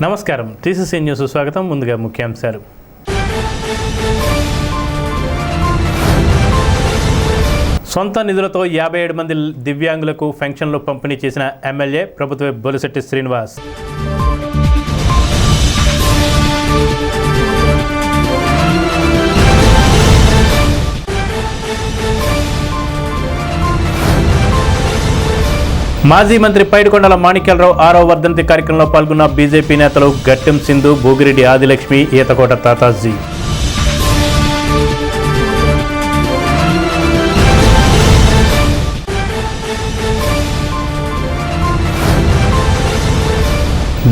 నమస్కారం, TCC news స్వాగతం. ముందుగా ముఖ్యాంశాలు. సొంత నిధులతో 57 మంది దివ్యాంగులకు పెన్షన్లు పంపిణీ చేసిన ఎమ్మెల్యే ప్రభుత్వ బొలిశెట్టి శ్రీనివాస్. మాజీ మంత్రి పైడికొండల మాణిక్యాలరావు 6వ వర్ధంతి కార్యక్రమంలో పాల్గొన్న బీజేపీ నేతలు గట్టెం సింధు, భోగిరెడ్డి ఆదిలక్ష్మి, ఈతకోట తాతాజీ.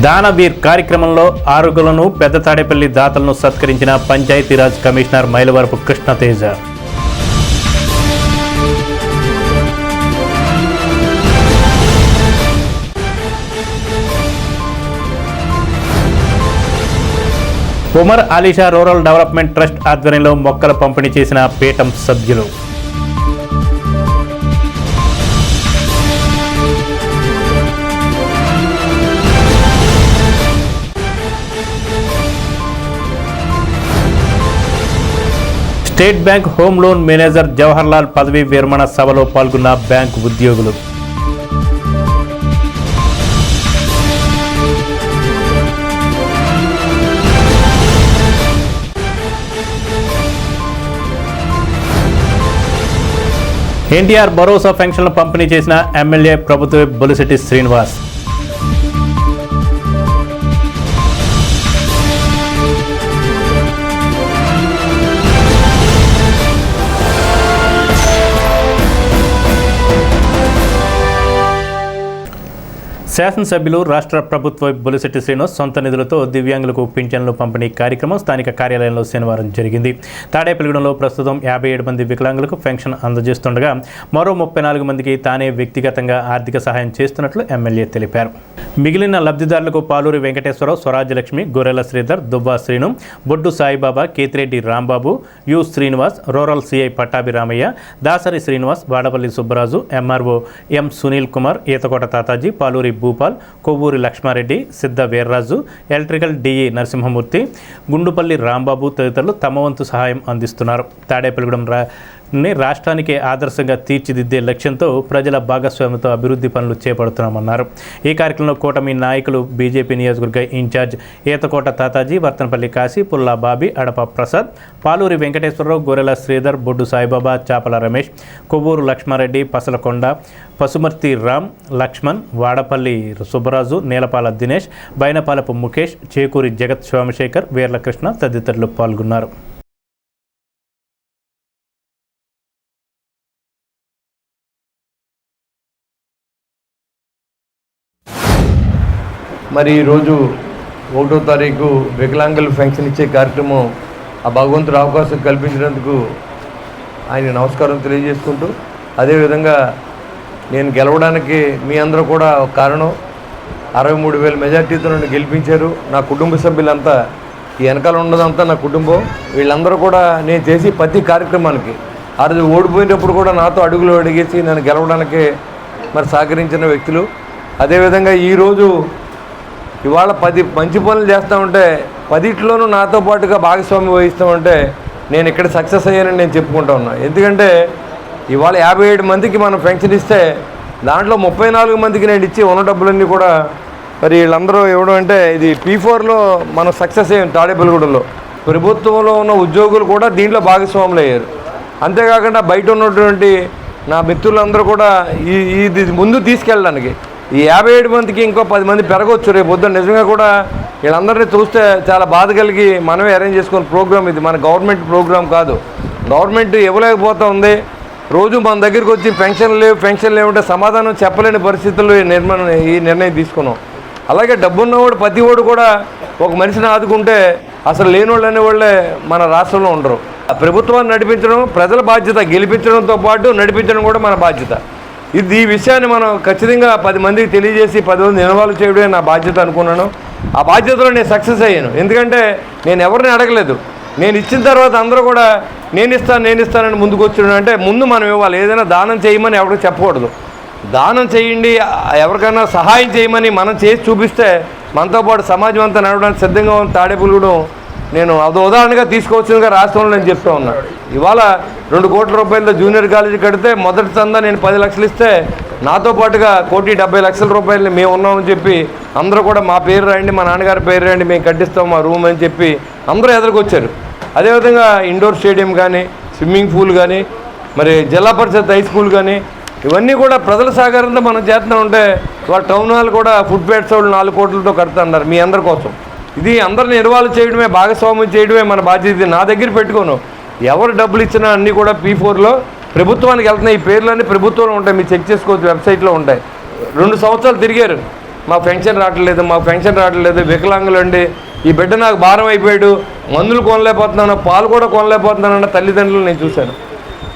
దానవీర్ కార్యక్రమంలో ఆరుగులను పెద్ద తాడేపల్లి దాతలను సత్కరించిన Panchayati Raj commissioner Mylavarapu Krishnateja. Umar Alisha rural development trust ఆధ్వర్యంలో మొక్కల పంపిణీ చేసిన పీఠం సభ్యులు. State bank home loan manager Jawaharlal పదవీ విరమణ సభలో పాల్గొన్న బ్యాంక్ ఉద్యోగులు. ఎన్టీఆర్ భరోసా పెన్షన్లు పంపిణీ చేసిన ఎమ్మెల్యే ప్రభుత్వ బొలిశెట్టి శ్రీనివాస్. శాసనసభ్యులు రాష్ట్ర ప్రభుత్వ బొలిశెట్టి శ్రీనివాస్ సొంత నిధులతో దివ్యాంగులకు పింఛన్లు పంపిణీ కార్యక్రమం స్థానిక కార్యాలయంలో శనివారం జరిగింది. తాడేపల్లిగూడెంలో ప్రస్తుతం 57 మంది వికలాంగులకు పెన్షన్ అందజేస్తుండగా మరో 34 మందికి తానే వ్యక్తిగతంగా ఆర్థిక సహాయం చేస్తున్నట్లు ఎమ్మెల్యే తెలిపారు. మిగిలిన లబ్ధిదారులకు Paluri Venkateswararao, Swarajyalakshmi, Gorrela Sridhar, Dubba Srinu, Boddu Saibaba, Ketireddy Rambabu, U Srinivas, rural CI Pattabhi Ramaiah, Dasari Srinivas, Vadapalli Subbaraju, MRO M Sunil Kumar, Eethakota Tataji, Paluri Bhupal, Kovvuri Lakshmareddy, Siddha Veerraju, electrical DE Narasimhamurthy, Gundupalli Rambabu తదితరులు తమ వంతు సహాయం అందిస్తున్నారు. తాడేపల్లిగూడెం రాష్ట్రానికి ఆదర్శంగా తీర్చిదిద్దే లక్ష్యంతో ప్రజల భాగస్వామ్యంతో అభివృద్ధి పనులు చేపడుతున్నామన్నారు. ఈ కార్యక్రమంలో కూటమి నాయకులు, బీజేపీ నియోజకవర్గ ఇన్ఛార్జ్ ఈతకోట తాతాజీ, వర్తనపల్లి కాశీ, పుల్లా బాబీ, అడప ప్రసాద్, పాలూరి వెంకటేశ్వరరావు, గొర్రెల శ్రీధర్, బొడ్డు సాయిబాబా, చాపల రమేష్, కొవ్వూరు లక్ష్మారెడ్డి, పసలకొండ, పసుమర్తి రామ్, లక్ష్మణ్, వాడపల్లి సుబ్బరాజు, నీలపాల దినేష్, బైనపాలపు ముఖేష్, చేకూరి జగత్ సోమశేఖర్, వీర్ల కృష్ణ తదితరులు పాల్గొన్నారు. మరి ఈరోజు 1వ తారీఖు వికలాంగులు పెన్షన్ ఇచ్చే కార్యక్రమం ఆ భగవంతుడు అవకాశం కల్పించినందుకు ఆయన నమస్కారం తెలియజేసుకుంటూ, అదేవిధంగా నేను గెలవడానికి మీ అందరూ కూడా ఒక కారణం. 63,000 మెజార్టీతో నన్ను గెలిపించారు. నా కుటుంబ సభ్యులంతా, ఈ వెనకాల ఉన్నదంతా నా కుటుంబం. వీళ్ళందరూ కూడా నేను చేసి ప్రతి కార్యక్రమానికి ఆ రోజు ఓడిపోయినప్పుడు కూడా నాతో అడుగులు అడిగేసి నన్ను గెలవడానికి మరి సహకరించిన వ్యక్తులు. అదేవిధంగా ఈరోజు ఇవాళ 10 మంచి పనులు చేస్తూ ఉంటే 10 నాతో పాటుగా భాగస్వామ్యం వహిస్తూ ఉంటే నేను ఇక్కడ సక్సెస్ అయ్యానని నేను చెప్పుకుంటా ఉన్నా. ఎందుకంటే ఇవాళ 57 మందికి మనం పెన్షన్ ఇస్తే దాంట్లో 34 మందికి నేను ఇచ్చి ఉన్న డబ్బులన్నీ కూడా మరి వీళ్ళందరూ ఇవ్వడం అంటే ఇది P4లో మనం సక్సెస్ అయ్యాం. తాడేపల్లిగూడెంలో ప్రభుత్వంలో ఉన్న ఉద్యోగులు కూడా దీంట్లో భాగస్వాములు అయ్యారు. అంతేకాకుండా బయట ఉన్నటువంటి నా మిత్రులందరూ కూడా ఇది ముందు తీసుకెళ్ళడానికి ఈ 57 మందికి ఇంకో 10 మంది పెరగవచ్చు రేపు పొద్దున్న. నిజంగా కూడా వీళ్ళందరినీ చూస్తే చాలా బాధ కలిగి మనమే అరేంజ్ చేసుకున్న ప్రోగ్రామ్ ఇది. మన గవర్నమెంట్ ప్రోగ్రామ్ కాదు. గవర్నమెంట్ ఇవ్వలేకపోతూ ఉంది. రోజు మన దగ్గరికి వచ్చి పెన్షన్ లేవంటే సమాధానం చెప్పలేని పరిస్థితుల్లో ఈ నిర్ణయం తీసుకున్నాం. అలాగే డబ్బున్నవాడు ప్రతి వాడు కూడా ఒక మనిషిని ఆదుకుంటే అసలు లేనివాళ్ళు అనేవాళ్ళే మన రాష్ట్రంలో ఉండరు. ప్రభుత్వాన్ని నడిపించడం ప్రజల బాధ్యత, గెలిపించడంతో పాటు నడిపించడం కూడా మన బాధ్యత. ఈ విషయాన్ని మనం ఖచ్చితంగా 10 మందికి తెలియజేసి 10 మంది ఇన్వాల్వ్ చేయడమే నా బాధ్యత అనుకున్నాను. ఆ బాధ్యతలో నేను సక్సెస్ అయ్యాను. ఎందుకంటే నేను ఎవరిని అడగలేదు. నేను ఇచ్చిన తర్వాత అందరూ కూడా నేను ఇస్తానని ముందుకు వచ్చాడు. అంటే ముందు మనం ఇవ్వాలి. ఏదైనా దానం చేయమని ఎవరికి చెప్పకూడదు. దానం చేయండి, ఎవరికైనా సహాయం చేయమని మనం చేసి చూపిస్తే మనతో పాటు సమాజం అంతా నడవడానికి సిద్ధంగా ఉన్న తాడేపల్లిగూడెం నేను అది ఉదాహరణగా తీసుకోవచ్చుగా రాష్ట్రంలో నేను చెప్తా ఉన్నాను. ఇవాళ 2 కోట్ల రూపాయలతో జూనియర్ కాలేజీ కడితే మొదటి చందా నేను 10 లక్షలు ఇస్తే నాతో పాటుగా 1,70,00,000 రూపాయలు మేము ఉన్నామని చెప్పి అందరూ కూడా మా పేరు రాయండి, మా నాన్నగారి పేరు రాయండి, మేము కట్టిస్తాం మా రూమ్ అని చెప్పి అందరూ ఎదురుకొచ్చారు. అదేవిధంగా ఇండోర్ స్టేడియం కానీ, స్విమ్మింగ్ పూల్ కానీ, మరి జిల్లా పరిషత్ హై స్కూల్ కానీ ఇవన్నీ కూడా ప్రజల సహకారంతో మనం చేస్తూ ఉంటే వాళ్ళ టౌన్ హాల్ కూడా ఫుడ్ ప్యాట్స్ వాళ్ళు 4 కోట్లతో కడుతున్నారు మీ అందరి కోసం. ఇది అందరిని ఇన్వాల్వ్ చేయడమే, భాగస్వామ్యం చేయడమే మన బాధ్యత. నా దగ్గర పెట్టుకోను, ఎవరు డబ్బులు ఇచ్చినా అన్నీ కూడా P4లో ప్రభుత్వానికి వెళ్తున్నాయి. ఈ పేర్లన్నీ ప్రభుత్వంలో ఉంటాయి, మీరు చెక్ చేసుకోవచ్చు, వెబ్సైట్లో ఉంటాయి. 2 సంవత్సరాలు తిరిగారు, మాకు పెన్షన్ రావట్లేదు, వికలాంగులు అండి, ఈ బిడ్డ నాకు భారం అయిపోయాడు, మందులు కొనలేకపోతున్నాను, పాలు కూడా కొనలేకపోతున్నానన్న తల్లిదండ్రులు నేను చూశాను.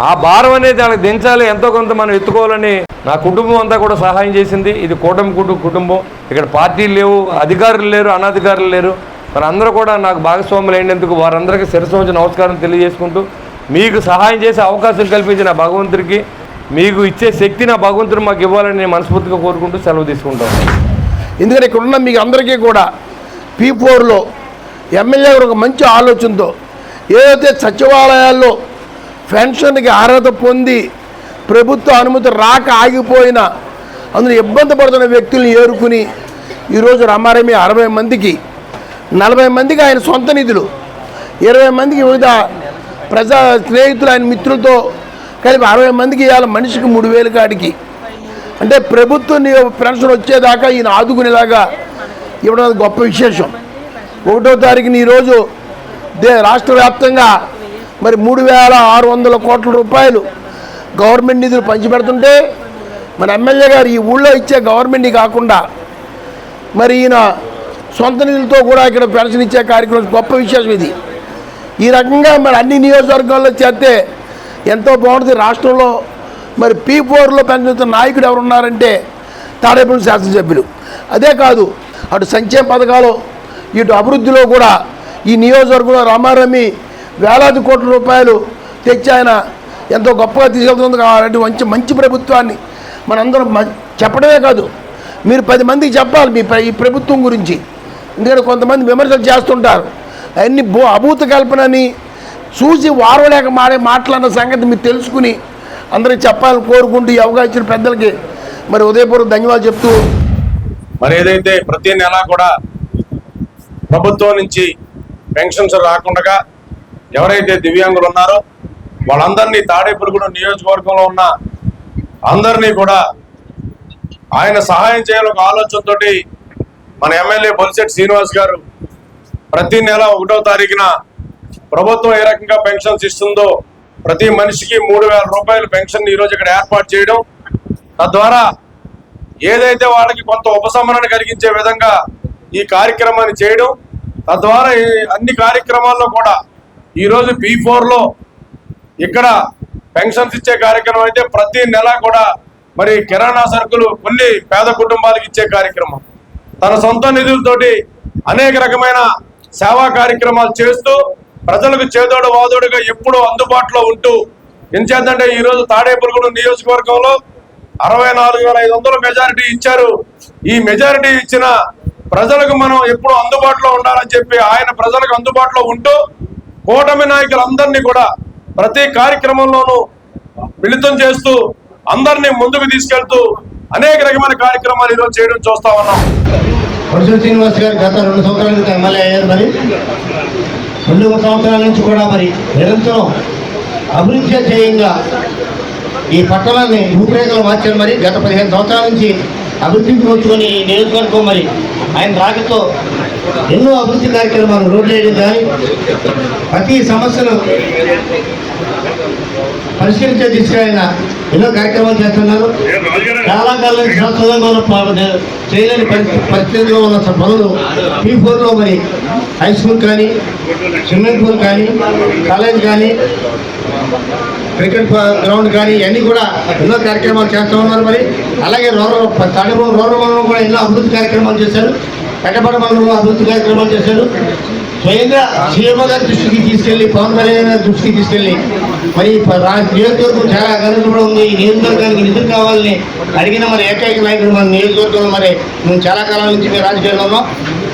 ఆ భారం అనేది వాళ్ళకి దించాలి, ఎంతో కొంత మనం ఎత్తుకోవాలని నా కుటుంబం అంతా కూడా సహాయం చేసింది. ఇది కూటమి కుటుంబం, ఇక్కడ పార్టీలు లేవు, అధికారులు లేరు, అనధికారులు లేరు. మరి అందరూ కూడా నాకు భాగస్వాములు అయినందుకు వారందరికీ శిరస్సు వంచి నమస్కారం తెలియజేసుకుంటూ, మీకు సహాయం చేసే అవకాశం కల్పించిన భగవంతుడికి, మీకు ఇచ్చే శక్తి నా భగవంతుడు మాకు ఇవ్వాలని నేను మనస్ఫూర్తిగా కోరుకుంటూ సెలవు తీసుకుంటాం. ఎందుకంటే ఇక్కడ ఉన్న మీకు అందరికీ కూడా P4లో ఎమ్మెల్యే ఒక మంచి ఆలోచనతో ఏదైతే సచివాలయాల్లో పెన్షన్కి అర్హత పొంది ప్రభుత్వ అనుమతి రాక ఆగిపోయిన అందులో ఇబ్బంది పడుతున్న వ్యక్తులను ఏరుకుని ఈరోజు రమారమి 60 మందికి 40 మందికి ఆయన సొంత నిధులు, 20 మందికి వివిధ ప్రజా స్నేహితులు ఆయన మిత్రులతో కలిపి 60 మందికి ఇవాళ మనిషికి 3,000 కాడికి అంటే ప్రభుత్వం పెన్షన్ వచ్చేదాకా ఈయన ఆదుకునేలాగా ఇవ్వడం గొప్ప విశేషం. 1వ తారీఖున ఈరోజు రాష్ట్ర వ్యాప్తంగా మరి 3,600 కోట్ల రూపాయలు గవర్నమెంట్ నిధులు పంచిపెడుతుంటే మన ఎమ్మెల్యే గారు ఈ ఊళ్ళో ఇచ్చే గవర్నమెంట్ కాకుండా మరి ఈయన సొంత నిధులతో కూడా ఇక్కడ పెన్షన్ ఇచ్చే కార్యక్రమం గొప్ప విశేషం ఇది. ఈ రకంగా మరి అన్ని నియోజకవర్గాల్లో చేస్తే ఎంతో బాగుంటుంది. రాష్ట్రంలో మరి P4లో పెన్షన్ నాయకుడు ఎవరున్నారంటే తాడేపల్లి శాసనసభ్యులు. అదే కాదు, అటు సంక్షేమ పథకాలు ఇటు అభివృద్ధిలో కూడా ఈ నియోజకవర్గంలో రమారమి వేలాది కోట్ల రూపాయలు తెచ్చి ఆయన ఎంతో గొప్పగా తీసుకెళ్తుంది. కాబట్టి మంచి ప్రభుత్వాన్ని మనందరం చెప్పడమే కాదు, మీరు 10 మందికి చెప్పాలి మీ ఈ ప్రభుత్వం గురించి. ఎందుకంటే కొంతమంది విమర్శలు చేస్తుంటారు, అవన్నీ అభూత కల్పనని చూసి వారవలేక మాట్లాడిన సంగతి మీరు తెలుసుకుని అందరికీ చెప్పాలని కోరుకుంటూ ఈ అవకాశం ఇచ్చిన పెద్దలకి మరి ఉదయపూర్వక ధన్యవాదాలు చెప్తూ, మరి ఏదైతే ప్రతి నెల కూడా ప్రభుత్వం నుంచి పెన్షన్స్ రాకుండా ఎవరైతే దివ్యాంగులు ఉన్నారో వాళ్ళందరినీ తాడేపల్లిగూడెం నియోజకవర్గంలో ఉన్న అందరినీ కూడా ఆయన సహాయం చేయాలని ఒక ఆలోచనతో మన ఎమ్మెల్యే బొలిశెట్టి శ్రీనివాస్ గారు ప్రతి నెల 1వ తారీఖున ప్రభుత్వం ఏ రకంగా పెన్షన్స్ ఇస్తుందో ప్రతి మనిషికి 3,000 రూపాయలు పెన్షన్ ఈరోజు ఇక్కడ ఏర్పాటు చేయడం, తద్వారా ఏదైతే వాళ్ళకి కొంత ఉపశమనాన్ని కలిగించే విధంగా ఈ కార్యక్రమాన్ని చేయడం, తద్వారా అన్ని కార్యక్రమాల్లో కూడా ఈరోజు P4లో ఇక్కడ పెన్షన్స్ ఇచ్చే కార్యక్రమం అయితే ప్రతి నెల కూడా మరి కిరాణా సరుకులు కొన్ని పేద కుటుంబాలకు ఇచ్చే కార్యక్రమం, తన సొంత నిధులతోటి అనేక రకమైన సేవా కార్యక్రమాలు చేస్తూ ప్రజలకు చేదోడు వాదోడుగా ఎప్పుడూ అందుబాటులో ఉంటూ, ఎంచేతంటే ఈరోజు తాడేపల్లిగూడెం నియోజకవర్గంలో 64,500 మెజారిటీ ఇచ్చారు. ఈ మెజారిటీ ఇచ్చిన ప్రజలకు మనం ఎప్పుడు అందుబాటులో ఉండాలని చెప్పి ఆయన ప్రజలకు అందుబాటులో ఉంటూ కూటమి నాయకులందరినీ కూడా ప్రతి కార్యక్రమంలోనూ మిళితం చేస్తూ అందరినీ ముందుకు తీసుకెళ్తూ అనేక రకమైన కార్యక్రమాలు ఈరోజు చేయడం చూస్తా ఉన్నాం. బొలిశెట్టి శ్రీనివాస్ గారు గత 2 సంవత్సరాల నుంచి ఎమ్మెల్యే అయ్యారు. మరి 2 సంవత్సరాల నుంచి కూడా మరి నిరంతరం అభివృద్ధి ధ్యేయంగా ఈ పట్టణాన్ని రూపురేఖలు మార్చారు. మరి గత 15 సంవత్సరాల నుంచి అభివృద్ధికి వచ్చుకొని ఈ నియోజకవర్గం మరి ఆయన రాకతో ఎన్నో అభివృద్ధి కార్యక్రమాలు, రోడ్లు వేయడం కానీ ప్రతి సమస్యను పరిష్కరించే దిశగా ఆయన ఎన్నో కార్యక్రమాలు చేస్తున్నారు. చాలా కాలం శాశ్వతంగా చేయలేని పరిస్థితుల్లో ఉన్న పనులు P4లో మరి హై స్కూల్ కానీ, స్విమ్మింగ్ పూల్ కానీ, కాలేజ్ కానీ, క్రికెట్ గ్రౌండ్ కానీ ఇవన్నీ కూడా ఎన్నో కార్యక్రమాలు చేస్తూ ఉన్నారు. మరి అలాగే తాడేపల్లి రూరల్ మండలం కూడా ఎన్నో అభివృద్ధి కార్యక్రమాలు చేశారు. పెట్టపడ మండలంలో అభివృద్ధి కార్యక్రమాలు చేశారు. స్వయంగా సీఎం గారి దృష్టికి తీసుకెళ్ళి, పవన్ కళ్యాణ్ గారి దృష్టికి తీసుకెళ్ళి మరి నియోజకవర్గం చాలా అగౌరవంగా ఉంది. ఈ నియోజకవర్గానికి నిధులు కావాలని అడిగిన మరి ఏకైక నాయకుడు మన నియోజకవర్గంలో మరి మేము చాలా కాలం నుంచి మేము రాజకీయాల్లో ఉన్నాం.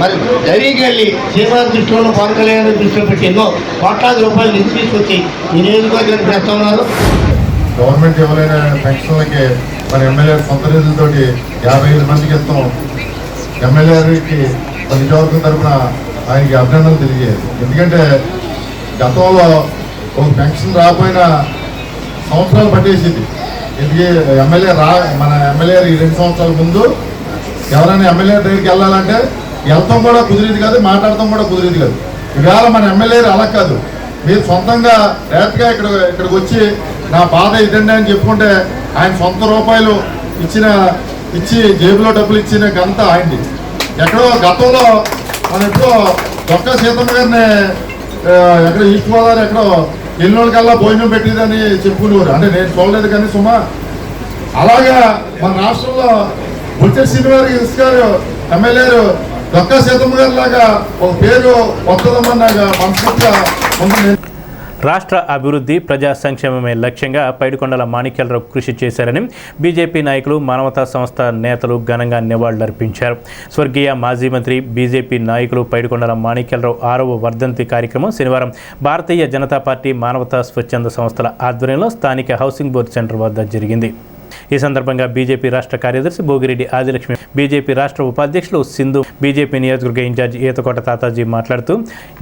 మరి ధైర్యంగా వెళ్ళి శ్రీనివాస దృష్టిలో పవన్ కళ్యాణ్ దృష్టిలో పెట్టి ఎన్నో కోట్లాది రూపాయలు నిధులు తీసుకొచ్చి ఈ నియోజకవర్గానికి చేస్తా ఉన్నారు. గవర్నమెంట్ ఇవ్వలేని పెన్షన్లకి మన ఎమ్మెల్యే సొంత నిధులతోటి 55 మందికి ఇస్తాం. ఎమ్మెల్యేకి నియోజకవర్గం తరఫున ఆయనకి అభినందనలు తెలియజేయాలి. ఎందుకంటే గతంలో ఒక పెన్షన్ రాకపోయినా సంవత్సరాలు పట్టేసింది. ఎందుకంటే మన ఎమ్మెల్యే ఈ 2 సంవత్సరాల ముందు ఎవరైనా ఎమ్మెల్యే దగ్గరికి వెళ్ళాలంటే వెళ్తాం కూడా కుదిరేది కాదు, మాట్లాడటం కూడా కుదిరేది కాదు. ఇవాళ మన ఎమ్మెల్యే అలా కాదు, మీరు సొంతంగా డైరెక్ట్గా ఇక్కడికి వచ్చి నా బాధ ఇదండి అని చెప్పుకుంటే ఆయన సొంత రూపాయలు ఇచ్చి జేబులో డబ్బులు ఇచ్చిన ఘనత ఆయనది. ఎక్కడో గతంలో మనం ఎప్పుడో దొక్క సీతమ్మ గారిని ఎక్కడ ఈస్ట్ గోదావరి ఎక్కడో ఎల్లుకల్లా భోజనం పెట్టేదని చెప్పుకునేవారు. అంటే నేను చూడలేదు కానీ సుమా అలాగా మన రాష్ట్రంలో బుచ్చర్ శ్రీనివాస్ గారు ఎమ్మెల్యేలు దొక్క సీతమ్మ గారి లాగా ఒక పేరు వస్తుందమ్మని నాకు మనస్ఫూర్తిగా ఉంది. రాష్ట్ర అభివృద్ధి ప్రజా సంక్షేమమే లక్ష్యంగా పైడికొండల మాణిక్యాలరావు కృషి చేశారని బీజేపీ నాయకులు మానవతా సంస్థ నేతలు ఘనంగా నివాళులర్పించారు. స్వర్గీయ మాజీ మంత్రి బీజేపీ నాయకులు పైడికొండల మాణిక్యాలరావు 6వ వర్ధంతి కార్యక్రమం శనివారం భారతీయ జనతా పార్టీ మానవతా స్వచ్ఛంద సంస్థల ఆధ్వర్యంలో స్థానిక హౌసింగ్ బోర్డు సెంటర్ వద్ద జరిగింది. ఈ సందర్భంగా బీజేపీ రాష్ట్ర కార్యదర్శి భోగిరెడ్డి ఆదిలక్ష్మి, బీజేపీ రాష్ట్ర ఉపాధ్యక్షులు సింధు, బీజేపీ నియోజకవర్గ ఇన్ఛార్జి ఈతకోట తాతాజీ మాట్లాడుతూ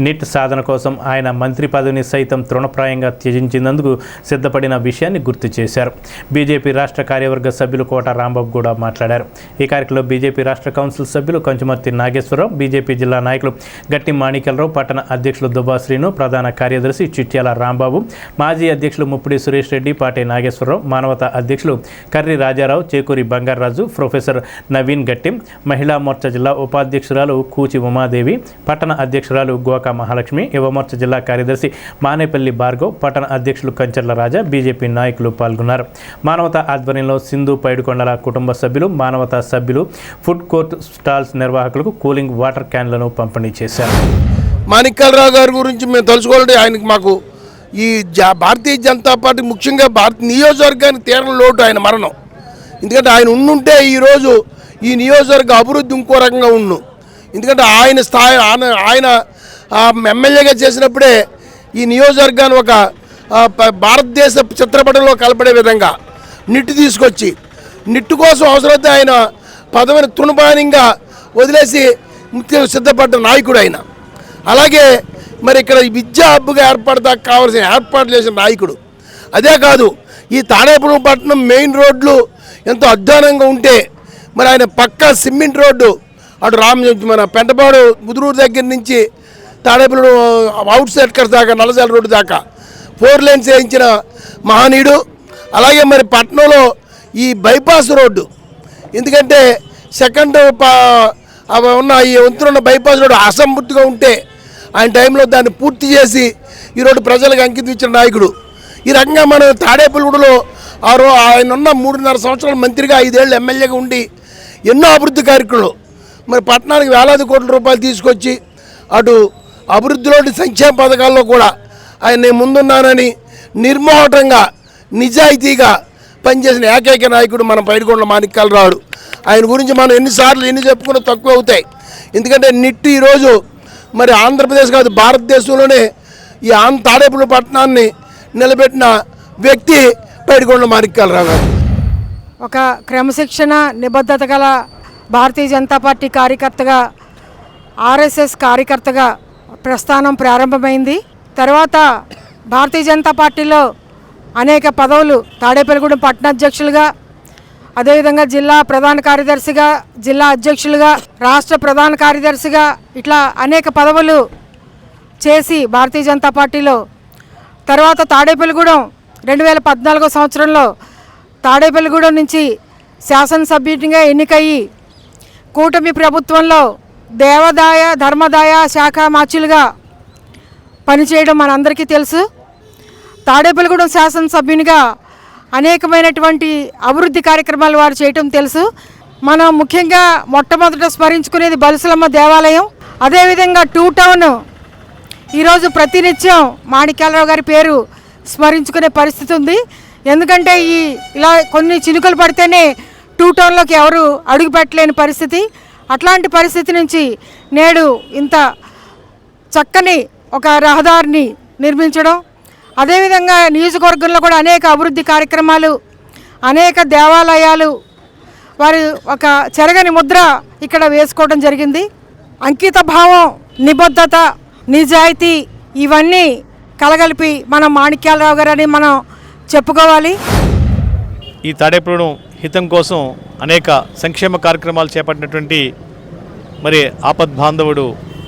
నిట్ సాధన కోసం ఆయన మంత్రి పదవిని సైతం తృణప్రాయంగా త్యజించినందుకు సిద్ధపడిన విషయాన్ని గుర్తు చేశారు. బీజేపీ రాష్ట్ర కార్యవర్గ సభ్యులు కోట రాంబాబు కూడా మాట్లాడారు. ఈ కార్యక్రమంలో బీజేపీ రాష్ట్ర కౌన్సిల్ సభ్యులు కంచుమర్తి నాగేశ్వరరావు, బీజేపీ జిల్లా నాయకులు గట్టి మాణిక్యాలరావు, పట్టణ అధ్యక్షులు దుబ్బా శ్రీను, ప్రధాన కార్యదర్శి చిట్యాల రాంబాబు, మాజీ అధ్యక్షులు ముప్పిడి సురేష్ రెడ్డి, పాటే నాగేశ్వరరావు, మానవతా అధ్యక్షులు కర్రి రాజారావు, చేకూరి బంగారాజు, ప్రొఫెసర్ నవీన్ గట్టిం, మహిళా మోర్చా జిల్లా ఉపాధ్యక్షురాలు కూచి ఉమాదేవి, పట్టణ అధ్యక్షురాలు గోకా మహాలక్ష్మి, యువ మోర్చా జిల్లా కార్యదర్శి మానేపల్లి భార్గవ్, పట్టణ అధ్యక్షులు కంచర్ల రాజా, బీజేపీ నాయకులు పాల్గొన్నారు. మానవతా ఆధ్వర్యంలో సింధు పైడికొండల కుటుంబ సభ్యులు, మానవతా సభ్యులు ఫుడ్ కోర్ట్ స్టాల్స్ నిర్వాహకులకు కూలింగ్ వాటర్ క్యాన్లను పంపిణీ చేశారు. మాణిక్యాలరావు గారి గురించి మేము తెలుసుకోవాలంటే ఆయనకి మాకు ఈ భారతీయ జనతా పార్టీ ముఖ్యంగా నియోజకవర్గానికి తీరని లోటు ఆయన మరణం. ఎందుకంటే ఆయన ఉండుంటే ఈరోజు ఈ నియోజకవర్గ అభివృద్ధి ఇంకో రకంగా ఉండు. ఎందుకంటే ఆయన స్థాయి ఆయన ఎమ్మెల్యేగా చేసినప్పుడే ఈ నియోజకవర్గాన్ని ఒక భారతదేశ చిత్రపటంలో కలపడే విధంగా నిట్టు తీసుకొచ్చి నిట్టు కోసం అవసరమైతే ఆయన పదవిని తృణపాయంగా వదిలేసి సిద్ధపడ్డ నాయకుడు ఆయన. అలాగే మరి ఇక్కడ విద్యా హబ్గా ఏర్పడదాకా కావాల్సిన ఏర్పాట్లు చేసిన నాయకుడు. అదే కాదు, ఈ తాడేపల్లి పట్టణం మెయిన్ రోడ్లు ఎంతో అధ్వానంగా ఉంటే మరి ఆయన పక్కా సిమెంట్ రోడ్డు అటు మన పెంటపాడు ముదురూరు దగ్గర నుంచి తాడేపల్లి అవుట్ సైడ్కర్స్ దాకా నల్లజాల రోడ్డు దాకా 4 lanes వేయించిన మహనీయుడు. అలాగే మరి పట్టణంలో ఈ బైపాస్ రోడ్డు, ఎందుకంటే సెకండ్ ఉన్న ఈ వంతున్న బైపాస్ రోడ్డు అసంపూర్తిగా ఉంటే ఆయన టైంలో దాన్ని పూర్తి చేసి ఈరోజు ప్రజలకు అంకితం ఇచ్చిన నాయకుడు. ఈ రకంగా మనం తాడేపల్లిగూడలో ఆయన ఉన్న 3.5 సంవత్సరాల మంత్రిగా 5 ఏళ్ళు ఎమ్మెల్యేగా ఉండి ఎన్నో అభివృద్ధి కార్యక్రమాలు మరి పట్టణానికి వేలాది కోట్ల రూపాయలు తీసుకొచ్చి అటు అభివృద్ధిలోని సంక్షేమ పథకాల్లో కూడా ఆయన నేను ముందున్నానని నిర్మోహటంగా నిజాయితీగా పనిచేసిన ఏకైక నాయకుడు మన పైడికొండల మాణిక్యాలరావు. ఆయన గురించి మనం ఎన్ని చెప్పుకున్నా తక్కువ అవుతాయి. ఎందుకంటే నిట్టు ఈరోజు మరి ఆంధ్రప్రదేశ్ కాదు భారతదేశంలోనే ఈ తాడేపల్లి పట్టణాన్ని నిలబెట్టిన వ్యక్తి పైడికొండల మాణిక్యాలరావు గారు. ఒక క్రమశిక్షణ నిబద్ధత గల భారతీయ జనతా పార్టీ కార్యకర్తగా, ఆర్ఎస్ఎస్ కార్యకర్తగా ప్రస్థానం ప్రారంభమైంది. తర్వాత భారతీయ జనతా పార్టీలో అనేక పదవులు, తాడేపల్లిగూడెం పట్టణ అధ్యక్షులుగా, అదేవిధంగా జిల్లా ప్రధాన కార్యదర్శిగా, జిల్లా అధ్యక్షులుగా, రాష్ట్ర ప్రధాన కార్యదర్శిగా ఇట్లా అనేక పదవులు చేసి భారతీయ జనతా పార్టీలో తర్వాత తాడేపల్లిగూడెం 2014 సంవత్సరంలో తాడేపల్లిగూడెం నుంచి శాసనసభ్యునిగా ఎన్నికయ్యి కూటమి ప్రభుత్వంలో దేవాదాయ ధర్మదాయ శాఖ మార్చులుగా పనిచేయడం మనందరికీ తెలుసు. తాడేపల్లిగూడెం శాసనసభ్యునిగా అనేకమైనటువంటి అభివృద్ధి కార్యక్రమాలు వారు చేయటం తెలుసు. మనం ముఖ్యంగా మొట్టమొదట స్మరించుకునేది బలుసులమ్మ దేవాలయం, అదేవిధంగా 2 టౌన్ ఈరోజు ప్రతినిత్యం మాణిక్యాలరావు గారి పేరు స్మరించుకునే పరిస్థితి ఉంది. ఎందుకంటే ఇలా కొన్ని చినుకలు పడితేనే 2 టౌన్లోకి ఎవరు అడుగు పెట్టలేని పరిస్థితి. అట్లాంటి పరిస్థితి నుంచి నేడు ఇంత చక్కని ఒక రహదారిని నిర్మించడం, అదేవిధంగా నియోజకవర్గంలో కూడా అనేక అభివృద్ధి కార్యక్రమాలు, అనేక దేవాలయాలు వారి ఒక చెరగని ముద్ర ఇక్కడ వేసుకోవడం జరిగింది. అంకిత భావం, నిబద్ధత, నిజాయితీ ఇవన్నీ కలగలిపి మనం మాణిక్యాలరావు గారని మనం చెప్పుకోవాలి. ఈ తాడేపల్లిగూడెం హితం కోసం అనేక సంక్షేమ కార్యక్రమాలు చేపట్టినటువంటి మరి ఆపద్బాంధవుడు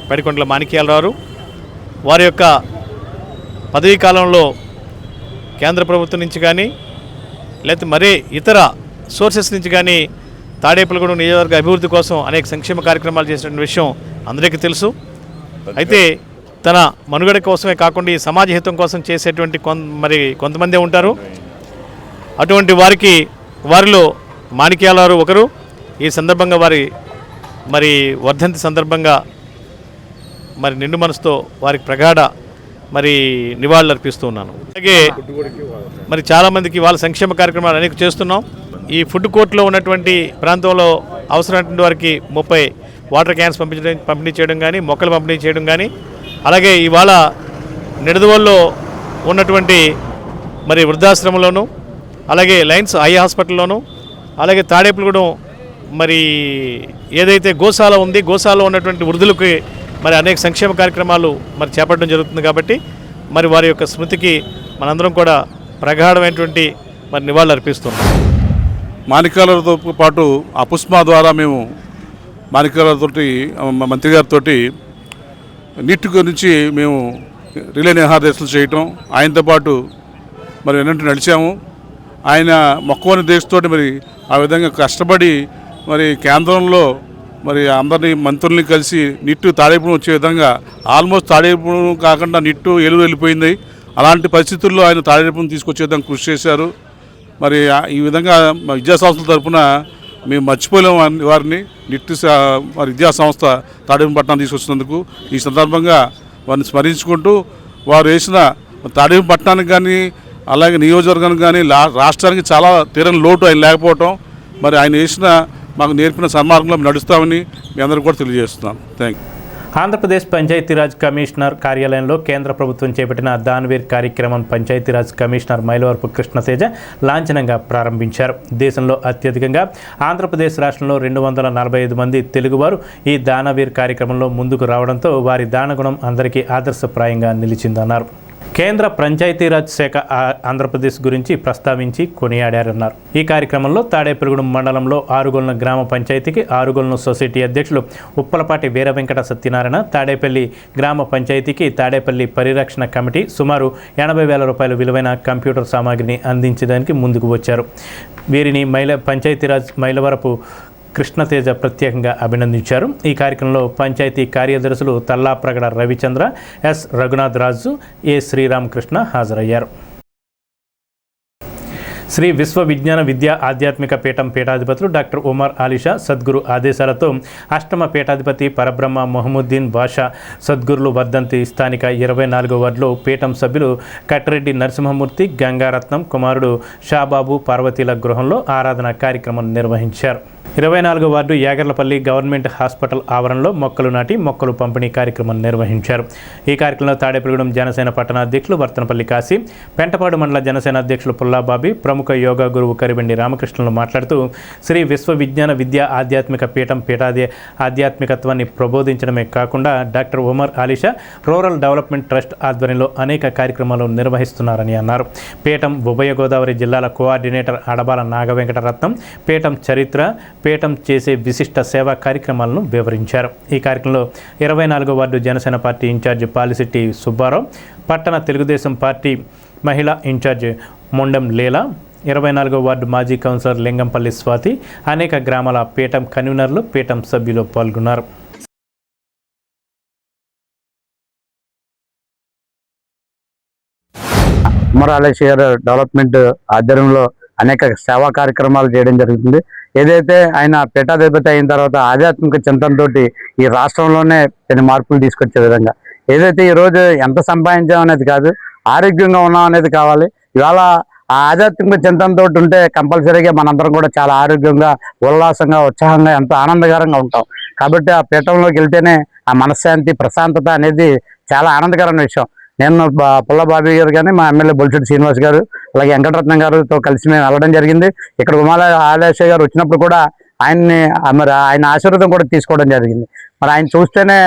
పడికొండల మాణిక్యాలరావు వారి యొక్క పదవీ కాలంలో కేంద్ర ప్రభుత్వం నుంచి కానీ లేకపోతే మరే ఇతర సోర్సెస్ నుంచి కానీ తాడేపల్లిగూడెం నియోజకవర్గ అభివృద్ధి కోసం అనేక సంక్షేమ కార్యక్రమాలు చేసిన విషయం అందరికీ తెలుసు. అయితే తన మనుగడ కోసమే కాకుండా ఈ సమాజ హితం కోసం చేసేటువంటి కొంతమంది ఉంటారు. అటువంటి వారిలో మాణిక్యాలరావు ఒకరు. ఈ సందర్భంగా మరి వర్ధంతి సందర్భంగా మరి నిండు మనసుతో వారికి ప్రగాఢ నివాళులు అర్పిస్తూ ఉన్నాను. అలాగే మరి చాలామందికి వాళ్ళ సంక్షేమ కార్యక్రమాలు అనేక చేస్తున్నాం. ఈ ఫుడ్ కోర్టులో ఉన్నటువంటి ప్రాంతంలో అవసరమైనటువంటి వారికి 30 వాటర్ క్యాన్స్ పంపిణీ చేయడం కానీ, మొక్కలు పంపిణీ చేయడం కానీ, అలాగే ఇవాళ నిడదవోల్లో ఉన్నటువంటి మరి వృద్ధాశ్రమంలోనూ, అలాగే లయన్స్ ఐ హాస్పిటల్లోనూ, అలాగే తాడేపల్లిగూడెం మరి ఏదైతే గోశాల ఉంది, గోశాలలో ఉన్నటువంటి వృద్ధులకి మరి అనేక సంక్షేమ కార్యక్రమాలు మరి చేపట్టడం జరుగుతుంది. కాబట్టి మరి వారి యొక్క స్మృతికి మనందరం కూడా ప్రగాఢమైనటువంటి మరి నివాళులు అర్పిస్తున్నాం. మాణిక్యాలరావుతో పాటు అపుస్మా ద్వారా మేము మాణిక్యాలరావుతో మంత్రి గారితో నీటి గురించి మేము రిలే నిహారదీక్షలు చేయటం, ఆయనతో పాటు మరి ఎన్నట్టు నడిచాము. ఆయన మొక్కవని దేశంతో మరి ఆ విధంగా కష్టపడి మరి కేంద్రంలో మరి అందరినీ మంత్రుల్ని కలిసి నిట్టు తాడేపల్లిగూడెం వచ్చే విధంగా ఆల్మోస్ట్ తాడేపల్లిగూడెం కాకుండా నిట్టు ఏలూరు వెళ్ళిపోయింది. అలాంటి పరిస్థితుల్లో ఆయన తాడేపల్లిగూడెం తీసుకొచ్చే విధంగా కృషి చేశారు. మరి ఈ విధంగా విద్యాసంస్థల తరఫున మేము మర్చిపోలేము వారిని. నిట్టు మరి విద్యాసంస్థ తాడేపల్లిగూడెం తీసుకొచ్చినందుకు ఈ సందర్భంగా వారిని స్మరించుకుంటూ వారు వేసిన తాడేపల్లిగూడెం కానీ అలాగే నియోజకవర్గానికి కానీ రాష్ట్రానికి చాలా తీరని లోటు ఆయన లేకపోవటం, మరి ఆయన వేసిన మాకు నేర్పిన సన్మార్గంలో నడుస్తామని మీ అందరికీ కూడా తెలియజేస్తున్నాను. Thank you. Andhra Pradesh Panchayati Raj commissioner కార్యాలయంలో కేంద్ర ప్రభుత్వం చేపట్టిన దానవీర్ కార్యక్రమం పంచాయతీరాజ్ కమిషనర్ మైలవరపు కృష్ణతేజ లాంఛనంగా ప్రారంభించారు. దేశంలో అత్యధికంగా ఆంధ్రప్రదేశ్ రాష్ట్రంలో 245 మంది తెలుగువారు ఈ దానవీర్ కార్యక్రమంలో ముందుకు రావడంతో వారి దానగుణం అందరికీ ఆదర్శప్రాయంగా నిలిచిందన్నారు. కేంద్ర పంచాయతీరాజ్ శాఖ ఆంధ్రప్రదేశ్ గురించి ప్రస్తావించి కొనియాడారన్నారు. ఈ కార్యక్రమంలో తాడేపల్లిగూడెం మండలంలో ఆరుగొల్న గ్రామ పంచాయతీకి ఆరుగొల్న సొసైటీ అధ్యక్షులు ఉప్పలపాటి వీర వెంకట సత్యనారాయణ, తాడేపల్లి గ్రామ పంచాయతీకి తాడేపల్లి పరిరక్షణ కమిటీ సుమారు 80,000 రూపాయల విలువైన కంప్యూటర్ సామాగ్రిని అందించడానికి ముందుకు వచ్చారు. వీరిని పంచాయతీరాజ్ మైలవరపు కృష్ణతేజ ప్రత్యేకంగా అభినందించారు. ఈ కార్యక్రమంలో పంచాయతీ కార్యదర్శులు తల్లాప్రగడ రవిచంద్ర, ఎస్ రఘునాథ్ రాజు, ఏ శ్రీరామకృష్ణ హాజరయ్యారు. శ్రీ విశ్వ విజ్ఞాన విద్యా ఆధ్యాత్మిక పీఠం పీఠాధిపతులు డాక్టర్ ఉమర్ ఆలిషా సద్గురు ఆదేశాలతో అష్టమ పీఠాధిపతి పరబ్రహ్మ మొహముద్దీన్ బాషా సద్గురులు వర్ధంతి స్థానిక 24వ వార్డులో పీఠం సభ్యులు కట్టిరెడ్డి నరసింహమూర్తి, గంగారత్నం కుమారుడు షాబాబు పార్వతీల గృహంలో ఆరాధన కార్యక్రమం నిర్వహించారు. 24వ వార్డు యాగర్లపల్లి గవర్నమెంట్ హాస్పిటల్ ఆవరణలో మొక్కలు నాటి మొక్కలు పంపిణీ కార్యక్రమం నిర్వహించారు. ఈ కార్యక్రమంలో తాడేపల్లిగూడెం జనసేన పట్టణ అధ్యక్షులు వర్తనపల్లి కాశీ, పెంటపాడు మండల జనసేన అధ్యక్షులు పుల్లాబాబి, ప్రముఖ యోగా గురువు కరివెండి రామకృష్ణులు మాట్లాడుతూ శ్రీ విశ్వ విజ్ఞాన విద్యా ఆధ్యాత్మిక పీఠం ఆధ్యాత్మికత్వాన్ని ప్రబోధించడమే కాకుండా doctor Umar Alisha rural development trust ఆధ్వర్యంలో అనేక కార్యక్రమాలు నిర్వహిస్తున్నారని అన్నారు. పీఠం ఉభయ గోదావరి జిల్లాల కోఆర్డినేటర్ అడబాల నాగవెంకటరత్నం పీఠం చరిత్ర, పీఠం చేసే విశిష్ట సేవా కార్యక్రమాలను వివరించారు. ఈ కార్యక్రమంలో 24వ ward Janasena party incharge Palisetti Subbarao, పట్టణ తెలుగుదేశం పార్టీ మహిళా ఇన్ఛార్జ్ మొండం లీలా, 24వ వార్డు మాజీ కౌన్సిలర్ లింగంపల్లి స్వాతి, అనేక గ్రామాల పీఠం కన్వీనర్లు, పీఠం సభ్యులు పాల్గొన్నారు. ఉమర్ ఆలిషా డెవలప్మెంట్ ఆధ్వర్యంలో అనేక సేవా కార్యక్రమాలు చేయడం జరుగుతుంది. ఏదైతే ఆయన పీఠాధిపతి అయిన తర్వాత ఆధ్యాత్మిక చింతనతో ఈ రాష్ట్రంలోనే కొన్ని మార్పులు తీసుకొచ్చే విధంగా ఏదైతే ఈరోజు ఎంత సంపాదించామనేది కాదు, ఆరోగ్యంగా ఉన్నాం అనేది కావాలి. ఇవాళ ఆ ఆధ్యాత్మిక చింతనతో ఉంటే కంపల్సరీగా మనందరం కూడా చాలా ఆరోగ్యంగా, ఉల్లాసంగా, ఉత్సాహంగా, ఎంతో ఆనందకరంగా ఉంటాం. కాబట్టి ఆ పీఠంలోకి వెళ్తేనే ఆ మనశ్శాంతి, ప్రశాంతత అనేది చాలా ఆనందకరమైన విషయం. నేను పుల్ల బాబీ గారు కానీ, మా ఎమ్మెల్యే బొలిశెట్టి శ్రీనివాస్ గారు, అలాగే వెంకటరత్నం గారితో కలిసి మేము వెళ్ళడం జరిగింది. ఇక్కడ ఉమాలయ ఆలేశ్వర గారు వచ్చినప్పుడు కూడా ఆయన్ని మరి ఆయన ఆశీర్వాదం కూడా తీసుకోవడం జరిగింది. మరి ఆయన చూస్తేనే